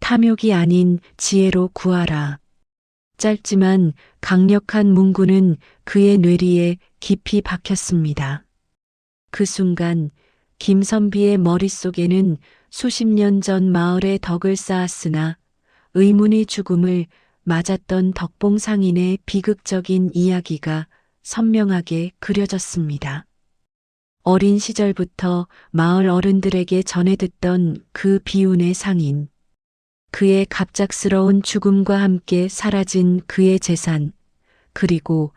탐욕이 아닌 지혜로 구하라. 짧지만 강력한 문구는 그의 뇌리에 깊이 박혔습니다. 그 순간 김선비의 머릿속에는 수십 년 전 마을의 덕을 쌓았으나 의문의 죽음을 맞았던 덕봉상인의 비극적인 이야기가 선명하게 그려졌습니다. 어린 시절부터 마을 어른들에게 전해 듣던 그 비운의 상인, 그의 갑작스러운 죽음과 함께 사라진 그의 재산, 그리고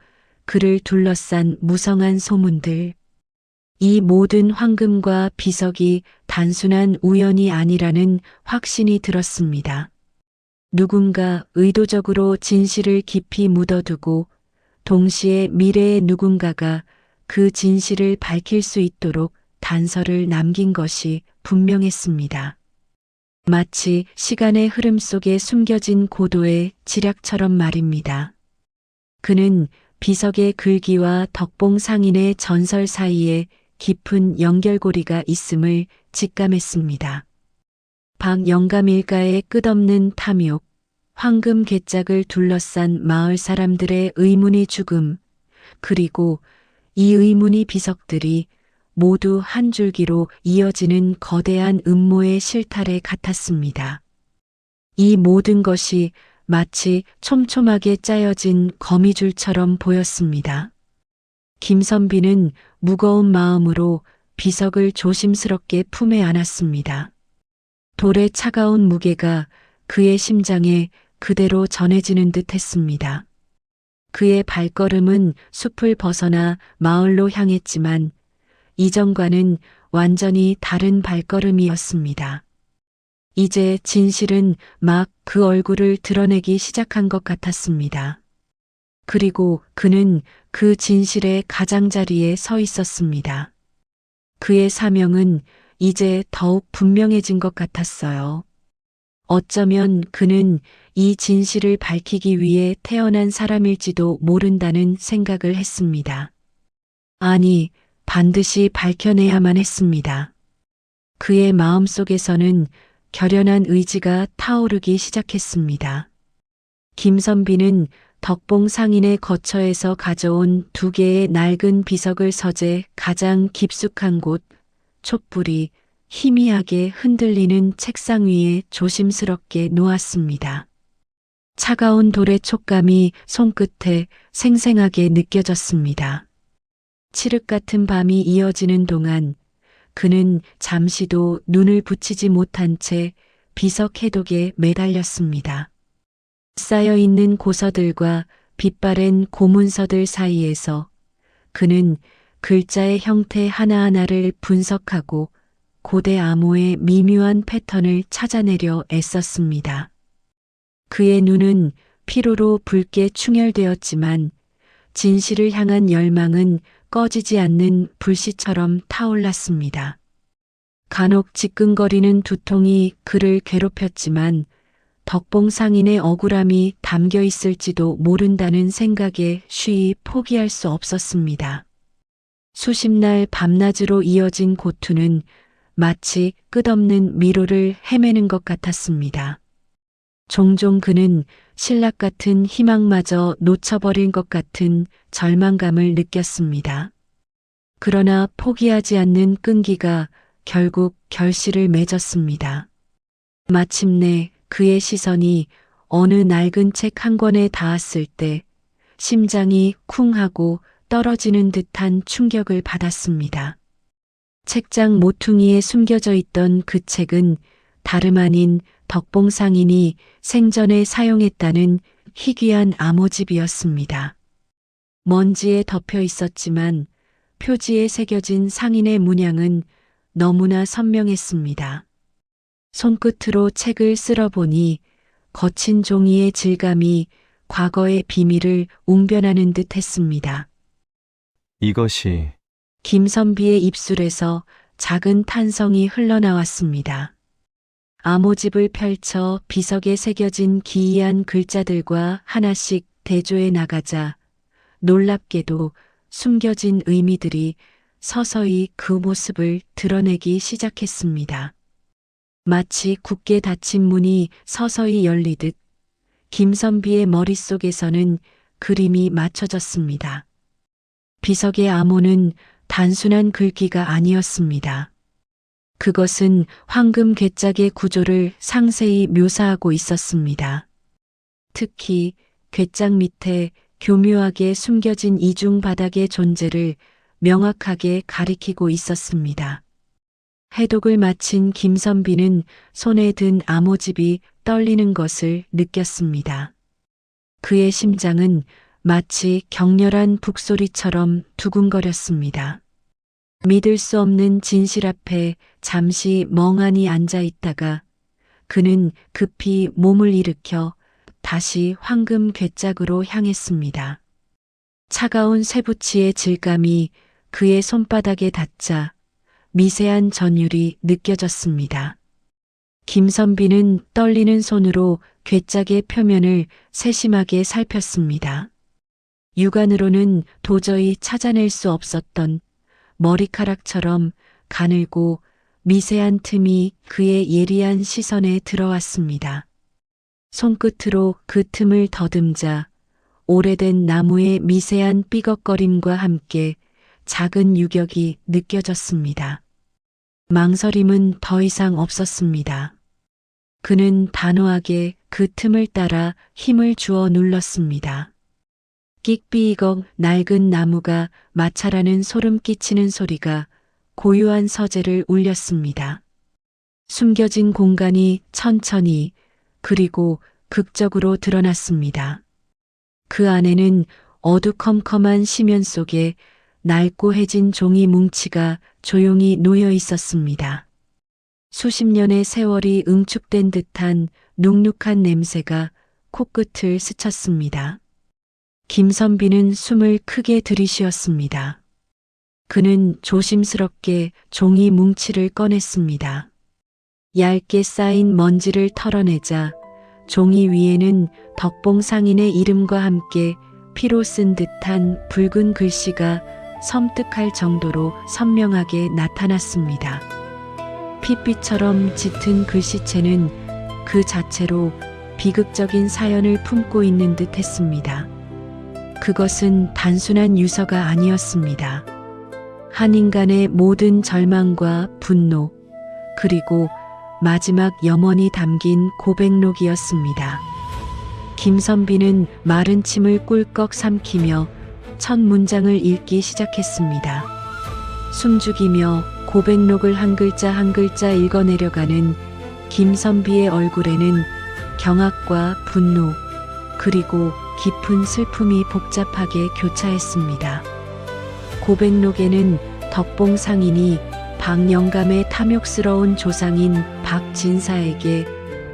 그를 둘러싼 무성한 소문들, 이 모든 황금과 비석이 단순한 우연이 아니라는 확신이 들었습니다. 누군가 의도적으로 진실을 깊이 묻어두고 동시에 미래의 누군가가 그 진실을 밝힐 수 있도록 단서를 남긴 것이 분명했습니다. 마치 시간의 흐름 속에 숨겨진 고도의 지략처럼 말입니다. 그는 비석의 글귀와 덕봉 상인의 전설 사이에 깊은 연결고리가 있음을 직감했습니다. 박영감일가의 끝없는 탐욕, 황금 괴짝을 둘러싼 마을 사람들의 의문의 죽음, 그리고 이 의문의 비석들이 모두 한 줄기로 이어지는 거대한 음모의 실타래 같았습니다. 이 모든 것이 마치 촘촘하게 짜여진 거미줄처럼 보였습니다. 김선비는 무거운 마음으로 비석을 조심스럽게 품에 안았습니다. 돌의 차가운 무게가 그의 심장에 그대로 전해지는 듯 했습니다. 그의 발걸음은 숲을 벗어나 마을로 향했지만 이전과는 완전히 다른 발걸음이었습니다. 이제 진실은 막 그 얼굴을 드러내기 시작한 것 같았습니다. 그리고 그는 그 진실의 가장자리에 서 있었습니다. 그의 사명은 이제 더욱 분명해진 것 같았어요. 어쩌면 그는 이 진실을 밝히기 위해 태어난 사람일지도 모른다는 생각을 했습니다. 아니, 반드시 밝혀내야만 했습니다. 그의 마음속에서는 결연한 의지가 타오르기 시작했습니다. 김선비는 덕봉 상인의 거처에서 가져온 2개의 낡은 비석을 서재 가장 깊숙한 곳, 촛불이 희미하게 흔들리는 책상 위에 조심스럽게 놓았습니다. 차가운 돌의 촉감이 손끝에 생생하게 느껴졌습니다. 칠흑 같은 밤이 이어지는 동안 그는 잠시도 눈을 붙이지 못한 채 비석 해독에 매달렸습니다. 쌓여있는 고서들과 빛바랜 고문서들 사이에서 그는 글자의 형태 하나하나를 분석하고 고대 암호의 미묘한 패턴을 찾아내려 애썼습니다. 그의 눈은 피로로 붉게 충혈되었지만 진실을 향한 열망은 꺼지지 않는 불씨처럼 타올랐습니다. 간혹 지끈거리는 두통이 그를 괴롭혔지만 덕봉 상인의 억울함이 담겨 있을지도 모른다는 생각에 쉬이 포기할 수 없었습니다. 수십 날 밤낮으로 이어진 고투는 마치 끝없는 미로를 헤매는 것 같았습니다. 종종 그는 신락 같은 희망마저 놓쳐버린 것 같은 절망감을 느꼈습니다. 그러나 포기하지 않는 끈기가 결국 결실을 맺었습니다. 마침내 그의 시선이 어느 낡은 책 한 권에 닿았을 때 심장이 쿵 하고 떨어지는 듯한 충격을 받았습니다. 책장 모퉁이에 숨겨져 있던 그 책은 다름 아닌 덕봉 상인이 생전에 사용했다는 희귀한 암호집이었습니다. 먼지에 덮여 있었지만 표지에 새겨진 상인의 문양은 너무나 선명했습니다. 손끝으로 책을 쓸어보니 거친 종이의 질감이 과거의 비밀을 웅변하는 듯 했습니다. 이것이 김선비의 입술에서 작은 탄성이 흘러나왔습니다. 암호집을 펼쳐 비석에 새겨진 기이한 글자들과 하나씩 대조해 나가자 놀랍게도 숨겨진 의미들이 서서히 그 모습을 드러내기 시작했습니다. 마치 굳게 닫힌 문이 서서히 열리듯 김선비의 머릿속에서는 그림이 맞춰졌습니다. 비석의 암호는 단순한 글귀가 아니었습니다. 그것은 황금 괴짝의 구조를 상세히 묘사하고 있었습니다. 특히 괴짝 밑에 교묘하게 숨겨진 이중 바닥의 존재를 명확하게 가리키고 있었습니다. 해독을 마친 김선비는 손에 든 암호집이 떨리는 것을 느꼈습니다. 그의 심장은 마치 격렬한 북소리처럼 두근거렸습니다. 믿을 수 없는 진실 앞에 잠시 멍하니 앉아 있다가 그는 급히 몸을 일으켜 다시 황금 괴짝으로 향했습니다. 차가운 쇠붙이의 질감이 그의 손바닥에 닿자 미세한 전율이 느껴졌습니다. 김선비는 떨리는 손으로 괴짝의 표면을 세심하게 살폈습니다. 육안으로는 도저히 찾아낼 수 없었던 머리카락처럼 가늘고 미세한 틈이 그의 예리한 시선에 들어왔습니다. 손끝으로 그 틈을 더듬자 오래된 나무의 미세한 삐걱거림과 함께 작은 유격이 느껴졌습니다. 망설임은 더 이상 없었습니다. 그는 단호하게 그 틈을 따라 힘을 주어 눌렀습니다. 끽비이걱 낡은 나무가 마찰하는 소름 끼치는 소리가 고요한 서재를 울렸습니다. 숨겨진 공간이 천천히 그리고 극적으로 드러났습니다. 그 안에는 어두컴컴한 시면 속에 낡고 해진 종이 뭉치가 조용히 놓여 있었습니다. 수십 년의 세월이 응축된 듯한 눅눅한 냄새가 코끝을 스쳤습니다. 김선비는 숨을 크게 들이쉬었습니다. 그는 조심스럽게 종이 뭉치를 꺼냈습니다. 얇게 쌓인 먼지를 털어내자 종이 위에는 덕봉 상인의 이름과 함께 피로 쓴 듯한 붉은 글씨가 섬뜩할 정도로 선명하게 나타났습니다. 핏빛처럼 짙은 글씨체는 그 자체로 비극적인 사연을 품고 있는 듯 했습니다. 그것은 단순한 유서가 아니었습니다. 한 인간의 모든 절망과 분노, 그리고 마지막 염원이 담긴 고백록이었습니다. 김선비는 마른 침을 꿀꺽 삼키며 첫 문장을 읽기 시작했습니다. 숨죽이며 고백록을 한 글자 한 글자 읽어내려가는 김선비의 얼굴에는 경악과 분노, 그리고 깊은 슬픔이 복잡하게 교차했습니다. 고백록에는 덕봉 상인이 박영감의 탐욕스러운 조상인 박진사에게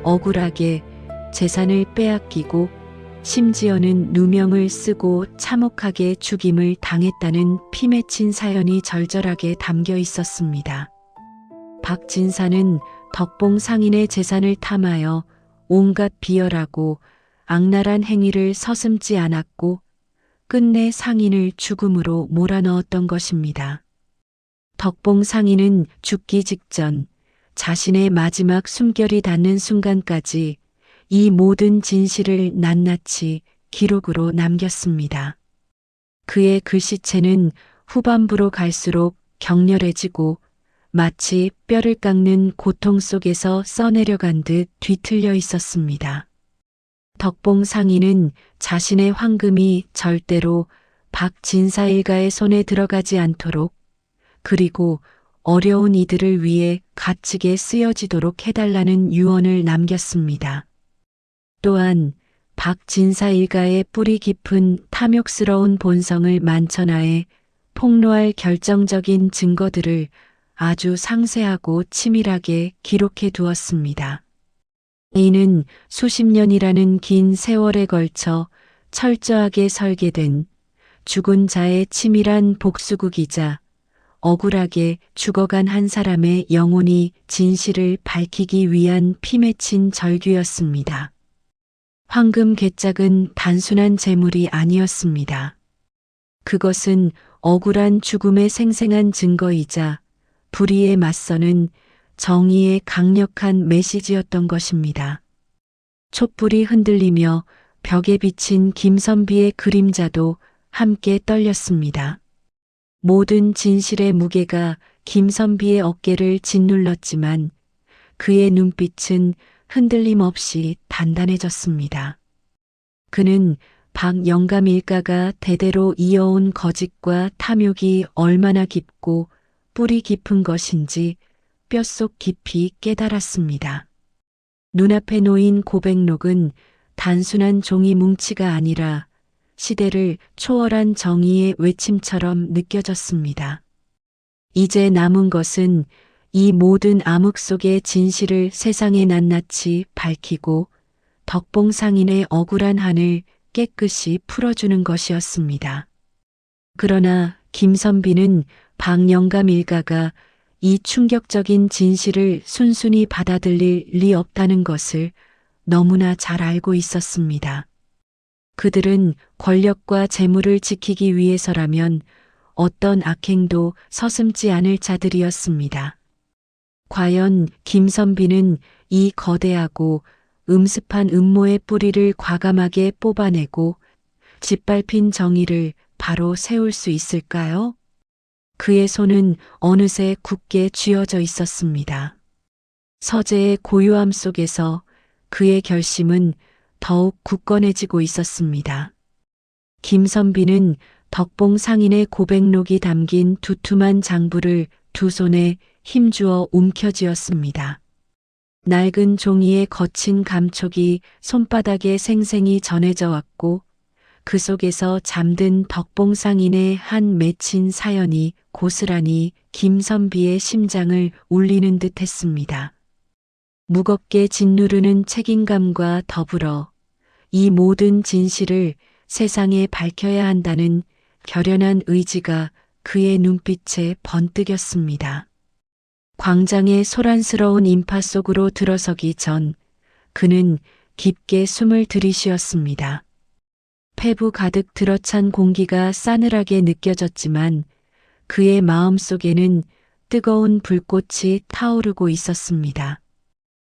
억울하게 재산을 빼앗기고 심지어는 누명을 쓰고 참혹하게 죽임을 당했다는 피 맺힌 사연이 절절하게 담겨 있었습니다. 박진사는 덕봉 상인의 재산을 탐하여 온갖 비열하고 악랄한 행위를 서슴지 않았고 끝내 상인을 죽음으로 몰아넣었던 것입니다. 덕봉 상인은 죽기 직전 자신의 마지막 숨결이 닿는 순간까지 이 모든 진실을 낱낱이 기록으로 남겼습니다. 그의 글씨체는 후반부로 갈수록 격렬해지고 마치 뼈를 깎는 고통 속에서 써내려간 듯 뒤틀려 있었습니다. 덕봉 상인은 자신의 황금이 절대로 박진사 일가의 손에 들어가지 않도록, 그리고 어려운 이들을 위해 갇히게 쓰여지도록 해달라는 유언을 남겼습니다. 또한 박진사 일가의 뿌리 깊은 탐욕스러운 본성을 만천하에 폭로할 결정적인 증거들을 아주 상세하고 치밀하게 기록해 두었습니다. 이는 수십 년이라는 긴 세월에 걸쳐 철저하게 설계된 죽은 자의 치밀한 복수극이자 억울하게 죽어간 한 사람의 영혼이 진실을 밝히기 위한 피 맺힌 절규였습니다. 황금 괴짝은 단순한 재물이 아니었습니다. 그것은 억울한 죽음의 생생한 증거이자 불의에 맞서는 정의의 강력한 메시지였던 것입니다. 촛불이 흔들리며 벽에 비친 김선비의 그림자도 함께 떨렸습니다. 모든 진실의 무게가 김선비의 어깨를 짓눌렀지만 그의 눈빛은 흔들림 없이 단단해졌습니다. 그는 박영감 일가가 대대로 이어온 거짓과 탐욕이 얼마나 깊고 뿌리 깊은 것인지 뼛속 깊이 깨달았습니다. 눈앞에 놓인 고백록은 단순한 종이 뭉치가 아니라 시대를 초월한 정의의 외침처럼 느껴졌습니다. 이제 남은 것은 이 모든 암흑 속의 진실을 세상에 낱낱이 밝히고 덕봉 상인의 억울한 한을 깨끗이 풀어주는 것이었습니다. 그러나 김선비는 박영감 일가가 이 충격적인 진실을 순순히 받아들일 리 없다는 것을 너무나 잘 알고 있었습니다. 그들은 권력과 재물을 지키기 위해서라면 어떤 악행도 서슴지 않을 자들이었습니다. 과연 김선비는 이 거대하고 음습한 음모의 뿌리를 과감하게 뽑아내고 짓밟힌 정의를 바로 세울 수 있을까요? 그의 손은 어느새 굳게 쥐어져 있었습니다. 서재의 고요함 속에서 그의 결심은 더욱 굳건해지고 있었습니다. 김선비는 덕봉 상인의 고백록이 담긴 두툼한 장부를 두 손에 힘주어 움켜쥐었습니다. 낡은 종이의 거친 감촉이 손바닥에 생생히 전해져 왔고 그 속에서 잠든 덕봉 상인의 한 맺힌 사연이 고스란히 김선비의 심장을 울리는 듯 했습니다. 무겁게 짓누르는 책임감과 더불어 이 모든 진실을 세상에 밝혀야 한다는 결연한 의지가 그의 눈빛에 번뜩였습니다. 광장의 소란스러운 인파 속으로 들어서기 전 그는 깊게 숨을 들이쉬었습니다. 폐부 가득 들어찬 공기가 싸늘하게 느껴졌지만 그의 마음 속에는 뜨거운 불꽃이 타오르고 있었습니다.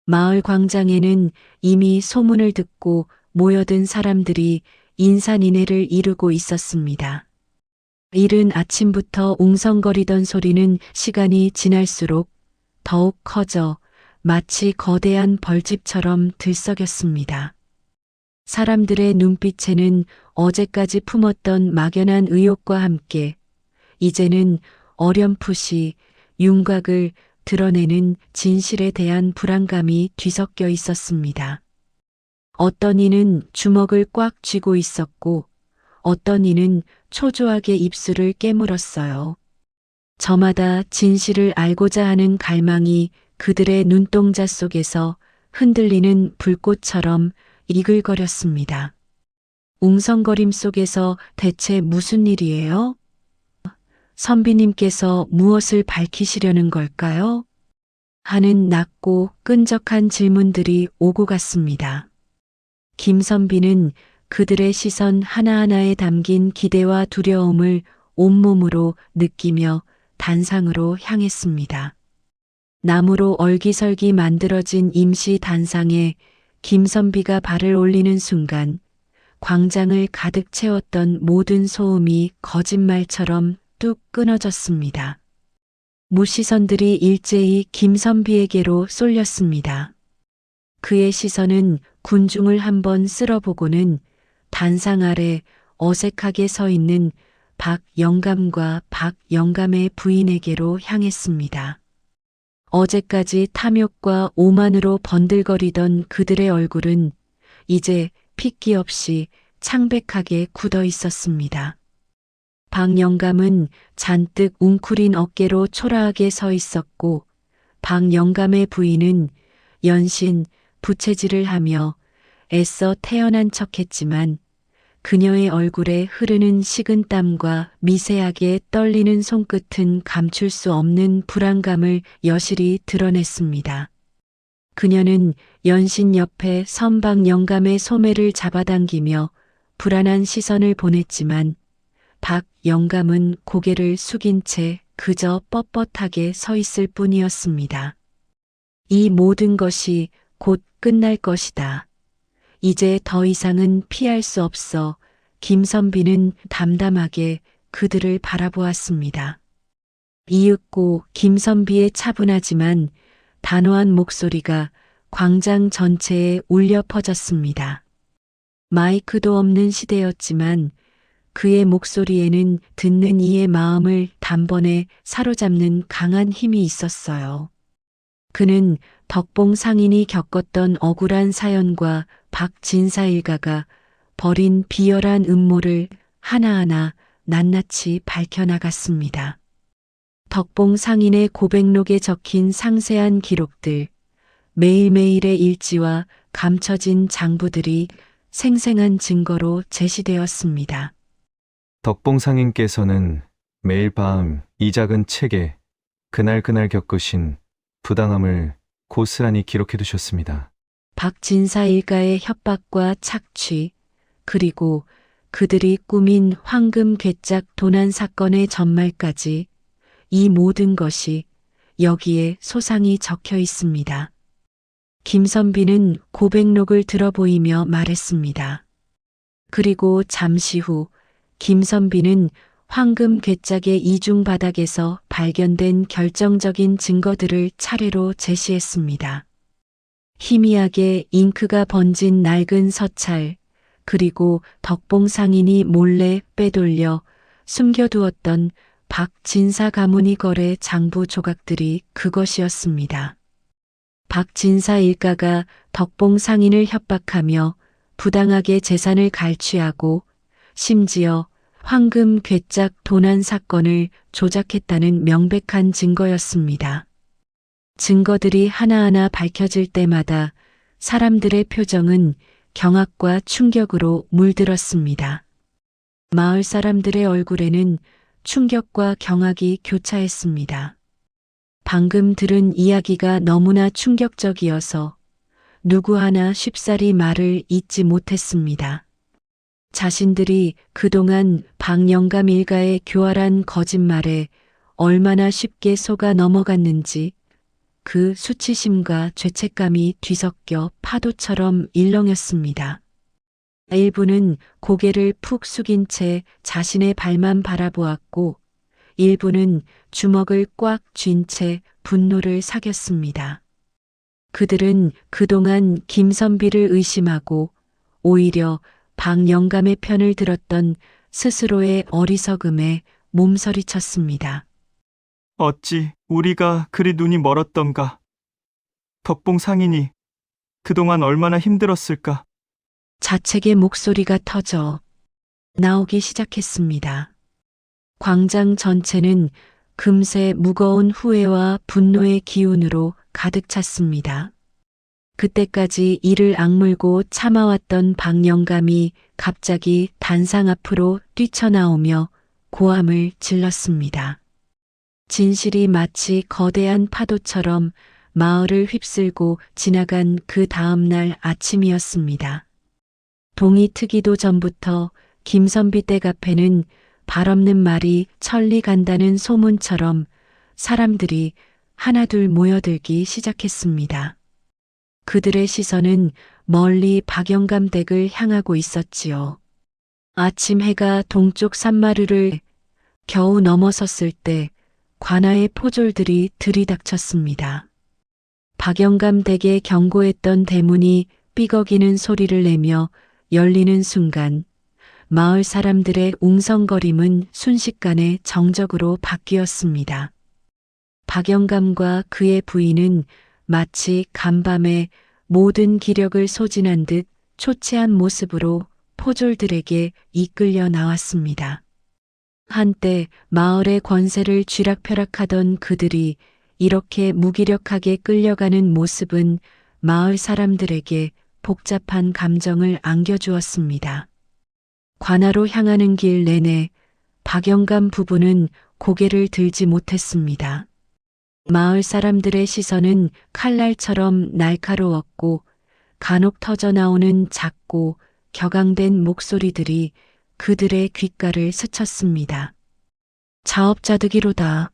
마을 광장에는 이미 소문을 듣고 모여든 사람들이 인산인해를 이루고 있었습니다. 이른 아침부터 웅성거리던 소리는 시간이 지날수록 더욱 커져 마치 거대한 벌집처럼 들썩였습니다. 사람들의 눈빛에는 어제까지 품었던 막연한 의욕과 함께 이제는 어렴풋이 윤곽을 드러내는 진실에 대한 불안감이 뒤섞여 있었습니다. 어떤 이는 주먹을 꽉 쥐고 있었고 어떤 이는 초조하게 입술을 깨물었어요. 저마다 진실을 알고자 하는 갈망이 그들의 눈동자 속에서 흔들리는 불꽃처럼 이글거렸습니다. 웅성거림 속에서 대체 무슨 일이에요? 선비님께서 무엇을 밝히시려는 걸까요? 하는 낮고 끈적한 질문들이 오고 갔습니다. 김선비는 그들의 시선 하나하나에 담긴 기대와 두려움을 온몸으로 느끼며 단상으로 향했습니다. 나무로 얼기설기 만들어진 임시 단상에 김선비가 발을 올리는 순간 광장을 가득 채웠던 모든 소음이 거짓말처럼 뚝 끊어졌습니다. 무시선들이 일제히 김선비에게로 쏠렸습니다. 그의 시선은 군중을 한번 쓸어보고는 단상 아래 어색하게 서 있는 박영감과 박영감의 부인에게로 향했습니다. 어제까지 탐욕과 오만으로 번들거리던 그들의 얼굴은 이제 핏기 없이 창백하게 굳어 있었습니다. 박영감은 잔뜩 웅크린 어깨로 초라하게 서 있었고 박영감의 부인은 연신 부채질을 하며 애써 태연한 척했지만 그녀의 얼굴에 흐르는 식은땀과 미세하게 떨리는 손끝은 감출 수 없는 불안감을 여실히 드러냈습니다. 그녀는 연신 옆에 선박 영감의 소매를 잡아당기며 불안한 시선을 보냈지만 박 영감은 고개를 숙인 채 그저 뻣뻣하게 서 있을 뿐이었습니다. 이 모든 것이 곧 끝날 것이다. 이제 더 이상은 피할 수 없어 김선비는 담담하게 그들을 바라보았습니다. 이윽고 김선비의 차분하지만 단호한 목소리가 광장 전체에 울려 퍼졌습니다. 마이크도 없는 시대였지만 그의 목소리에는 듣는 이의 마음을 단번에 사로잡는 강한 힘이 있었어요. 그는 덕봉 상인이 겪었던 억울한 사연과 박진사 일가가 벌인 비열한 음모를 하나하나 낱낱이 밝혀나갔습니다. 덕봉 상인의 고백록에 적힌 상세한 기록들, 매일매일의 일지와 감춰진 장부들이 생생한 증거로 제시되었습니다. 덕봉 상인께서는 매일 밤 이 작은 책에 그날 겪으신 부당함을 고스란히 기록해 두셨습니다. 박진사 일가의 협박과 착취, 그리고 그들이 꾸민 황금 괴짝 도난 사건의 전말까지 이 모든 것이 여기에 소상히 적혀 있습니다. 김선비는 고백록을 들어보이며 말했습니다. 그리고 잠시 후 김선비는 황금 괴짝의 이중 바닥에서 발견된 결정적인 증거들을 차례로 제시했습니다. 희미하게 잉크가 번진 낡은 서찰, 그리고 덕봉 상인이 몰래 빼돌려 숨겨두었던 박진사 가문이 거래 장부 조각들이 그것이었습니다. 박진사 일가가 덕봉 상인을 협박하며 부당하게 재산을 갈취하고 심지어 황금 괴짝 도난 사건을 조작했다는 명백한 증거였습니다. 증거들이 하나하나 밝혀질 때마다 사람들의 표정은 경악과 충격으로 물들었습니다. 마을 사람들의 얼굴에는 충격과 경악이 교차했습니다. 방금 들은 이야기가 너무나 충격적이어서 누구 하나 쉽사리 말을 잇지 못했습니다. 자신들이 그동안 박영감 일가의 교활한 거짓말에 얼마나 쉽게 속아 넘어갔는지 그 수치심과 죄책감이 뒤섞여 파도처럼 일렁였습니다. 일부는 고개를 푹 숙인 채 자신의 발만 바라보았고 일부는 주먹을 꽉 쥔 채 분노를 사겼습니다. 그들은 그동안 김선비를 의심하고 오히려 박영감의 편을 들었던 스스로의 어리석음에 몸서리쳤습니다. 어찌 우리가 그리 눈이 멀었던가. 덕봉 상인이 그동안 얼마나 힘들었을까. 자책의 목소리가 터져 나오기 시작했습니다. 광장 전체는 금세 무거운 후회와 분노의 기운으로 가득 찼습니다. 그때까지 이를 악물고 참아왔던 박영감이 갑자기 단상 앞으로 뛰쳐나오며 고함을 질렀습니다. 진실이 마치 거대한 파도처럼 마을을 휩쓸고 지나간 그 다음 날 아침이었습니다. 동이 트기도 전부터 김선비 댁 앞에는 발 없는 말이 천리 간다는 소문처럼 사람들이 하나둘 모여들기 시작했습니다. 그들의 시선은 멀리 박영감 댁을 향하고 있었지요. 아침 해가 동쪽 산마루를 겨우 넘어섰을 때 관아의 포졸들이 들이닥쳤습니다. 박영감 댁에 경고했던 대문이 삐걱이는 소리를 내며 열리는 순간 마을 사람들의 웅성거림은 순식간에 정적으로 바뀌었습니다. 박영감과 그의 부인은 마치 간밤에 모든 기력을 소진한 듯 초췌한 모습으로 포졸들에게 이끌려 나왔습니다. 한때 마을의 권세를 쥐락펴락하던 그들이 이렇게 무기력하게 끌려가는 모습은 마을 사람들에게 복잡한 감정을 안겨주었습니다. 관아로 향하는 길 내내 박영감 부부는 고개를 들지 못했습니다. 마을 사람들의 시선은 칼날처럼 날카로웠고 간혹 터져나오는 작고 격앙된 목소리들이 그들의 귓가를 스쳤습니다. 자업자득이로다.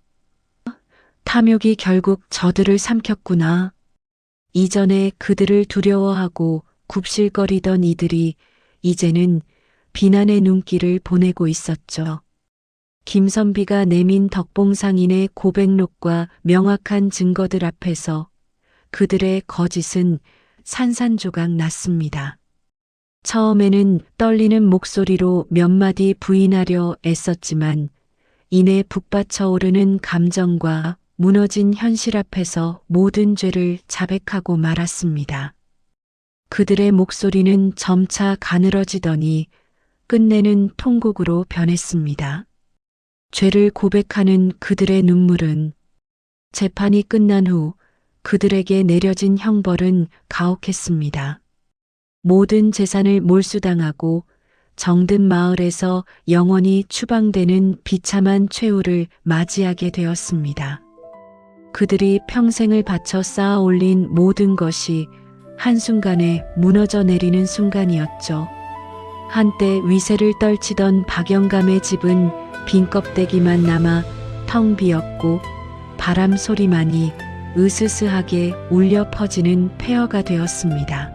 탐욕이 결국 저들을 삼켰구나. 이전에 그들을 두려워하고 굽실거리던 이들이 이제는 비난의 눈길을 보내고 있었죠. 김선비가 내민 덕봉상인의 고백록과 명확한 증거들 앞에서 그들의 거짓은 산산조각 났습니다. 처음에는 떨리는 목소리로 몇 마디 부인하려 애썼지만 이내 북받쳐 오르는 감정과 무너진 현실 앞에서 모든 죄를 자백하고 말았습니다. 그들의 목소리는 점차 가늘어지더니 끝내는 통곡으로 변했습니다. 죄를 고백하는 그들의 눈물은 재판이 끝난 후 그들에게 내려진 형벌은 가혹했습니다. 모든 재산을 몰수당하고 정든 마을에서 영원히 추방되는 비참한 최후를 맞이하게 되었습니다. 그들이 평생을 바쳐 쌓아 올린 모든 것이 한순간에 무너져 내리는 순간이었죠. 한때 위세를 떨치던 박영감의 집은 빈 껍데기만 남아 텅 비었고 바람 소리만이 으스스하게 울려 퍼지는 폐허가 되었습니다.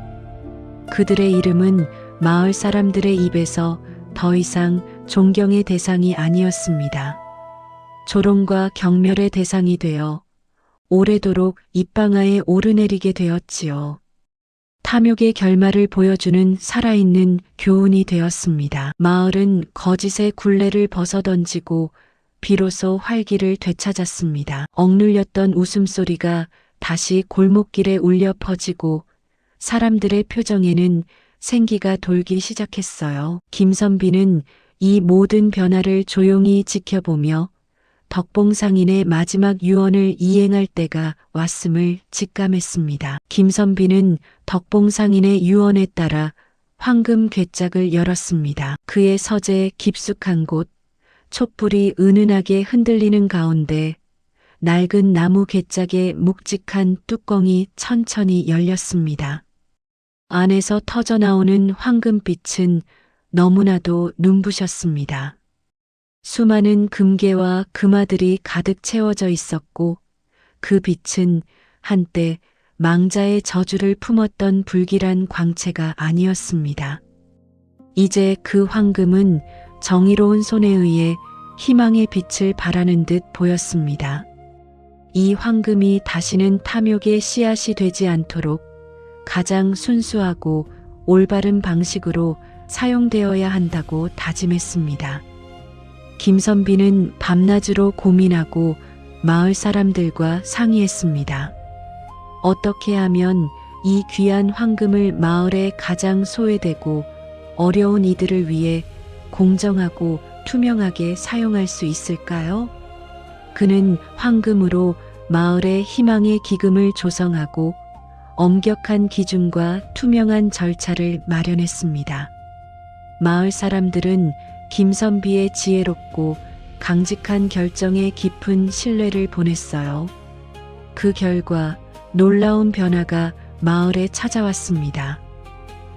그들의 이름은 마을 사람들의 입에서 더 이상 존경의 대상이 아니었습니다. 조롱과 경멸의 대상이 되어 오래도록 입방아에 오르내리게 되었지요. 탐욕의 결말을 보여주는 살아있는 교훈이 되었습니다. 마을은 거짓의 굴레를 벗어던지고 비로소 활기를 되찾았습니다. 억눌렸던 웃음소리가 다시 골목길에 울려 퍼지고 사람들의 표정에는 생기가 돌기 시작했어요. 김선비는 이 모든 변화를 조용히 지켜보며 덕봉상인의 마지막 유언을 이행할 때가 왔음을 직감했습니다. 김선비는 덕봉상인의 유언에 따라 황금 궤짝을 열었습니다. 그의 서재 깊숙한 곳, 촛불이 은은하게 흔들리는 가운데 낡은 나무 괴짝의 묵직한 뚜껑이 천천히 열렸습니다. 안에서 터져나오는 황금빛은 너무나도 눈부셨습니다. 수많은 금괴와 금화들이 가득 채워져 있었고 그 빛은 한때 망자의 저주를 품었던 불길한 광채가 아니었습니다. 이제 그 황금은 정의로운 손에 의해 희망의 빛을 발하는 듯 보였습니다. 이 황금이 다시는 탐욕의 씨앗이 되지 않도록 가장 순수하고 올바른 방식으로 사용되어야 한다고 다짐했습니다. 김선비는 밤낮으로 고민하고 마을 사람들과 상의했습니다. 어떻게 하면 이 귀한 황금을 마을에 가장 소외되고 어려운 이들을 위해 공정하고 투명하게 사용할 수 있을까요? 그는 황금으로 마을의 희망의 기금을 조성하고 엄격한 기준과 투명한 절차를 마련했습니다. 마을 사람들은 김선비의 지혜롭고 강직한 결정에 깊은 신뢰를 보냈어요. 그 결과 놀라운 변화가 마을에 찾아왔습니다.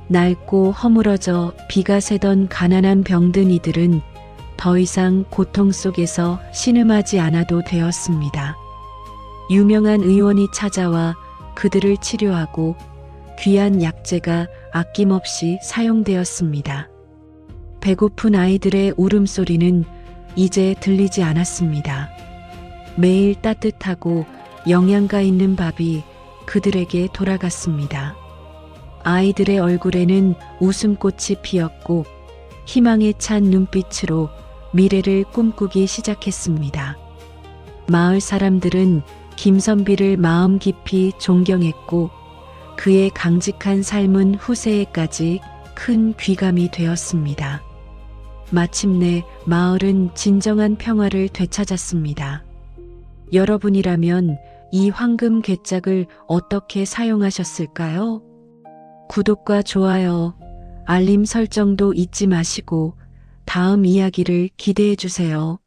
낡고 허물어져 비가 새던 가난한 병든 이들은 더 이상 고통 속에서 신음하지 않아도 되었습니다. 유명한 의원이 찾아와 그들을 치료하고 귀한 약재가 아낌없이 사용되었습니다. 배고픈 아이들의 울음소리는 이제 들리지 않았습니다. 매일 따뜻하고 영양가 있는 밥이 그들에게 돌아갔습니다. 아이들의 얼굴에는 웃음꽃이 피었고 희망에 찬 눈빛으로 미래를 꿈꾸기 시작했습니다. 마을 사람들은 김선비를 마음 깊이 존경했고 그의 강직한 삶은 후세에까지 큰 귀감이 되었습니다. 마침내 마을은 진정한 평화를 되찾았습니다. 여러분이라면 이 황금 괴짝을 어떻게 사용하셨을까요? 구독과 좋아요, 알림 설정도 잊지 마시고 다음 이야기를 기대해 주세요.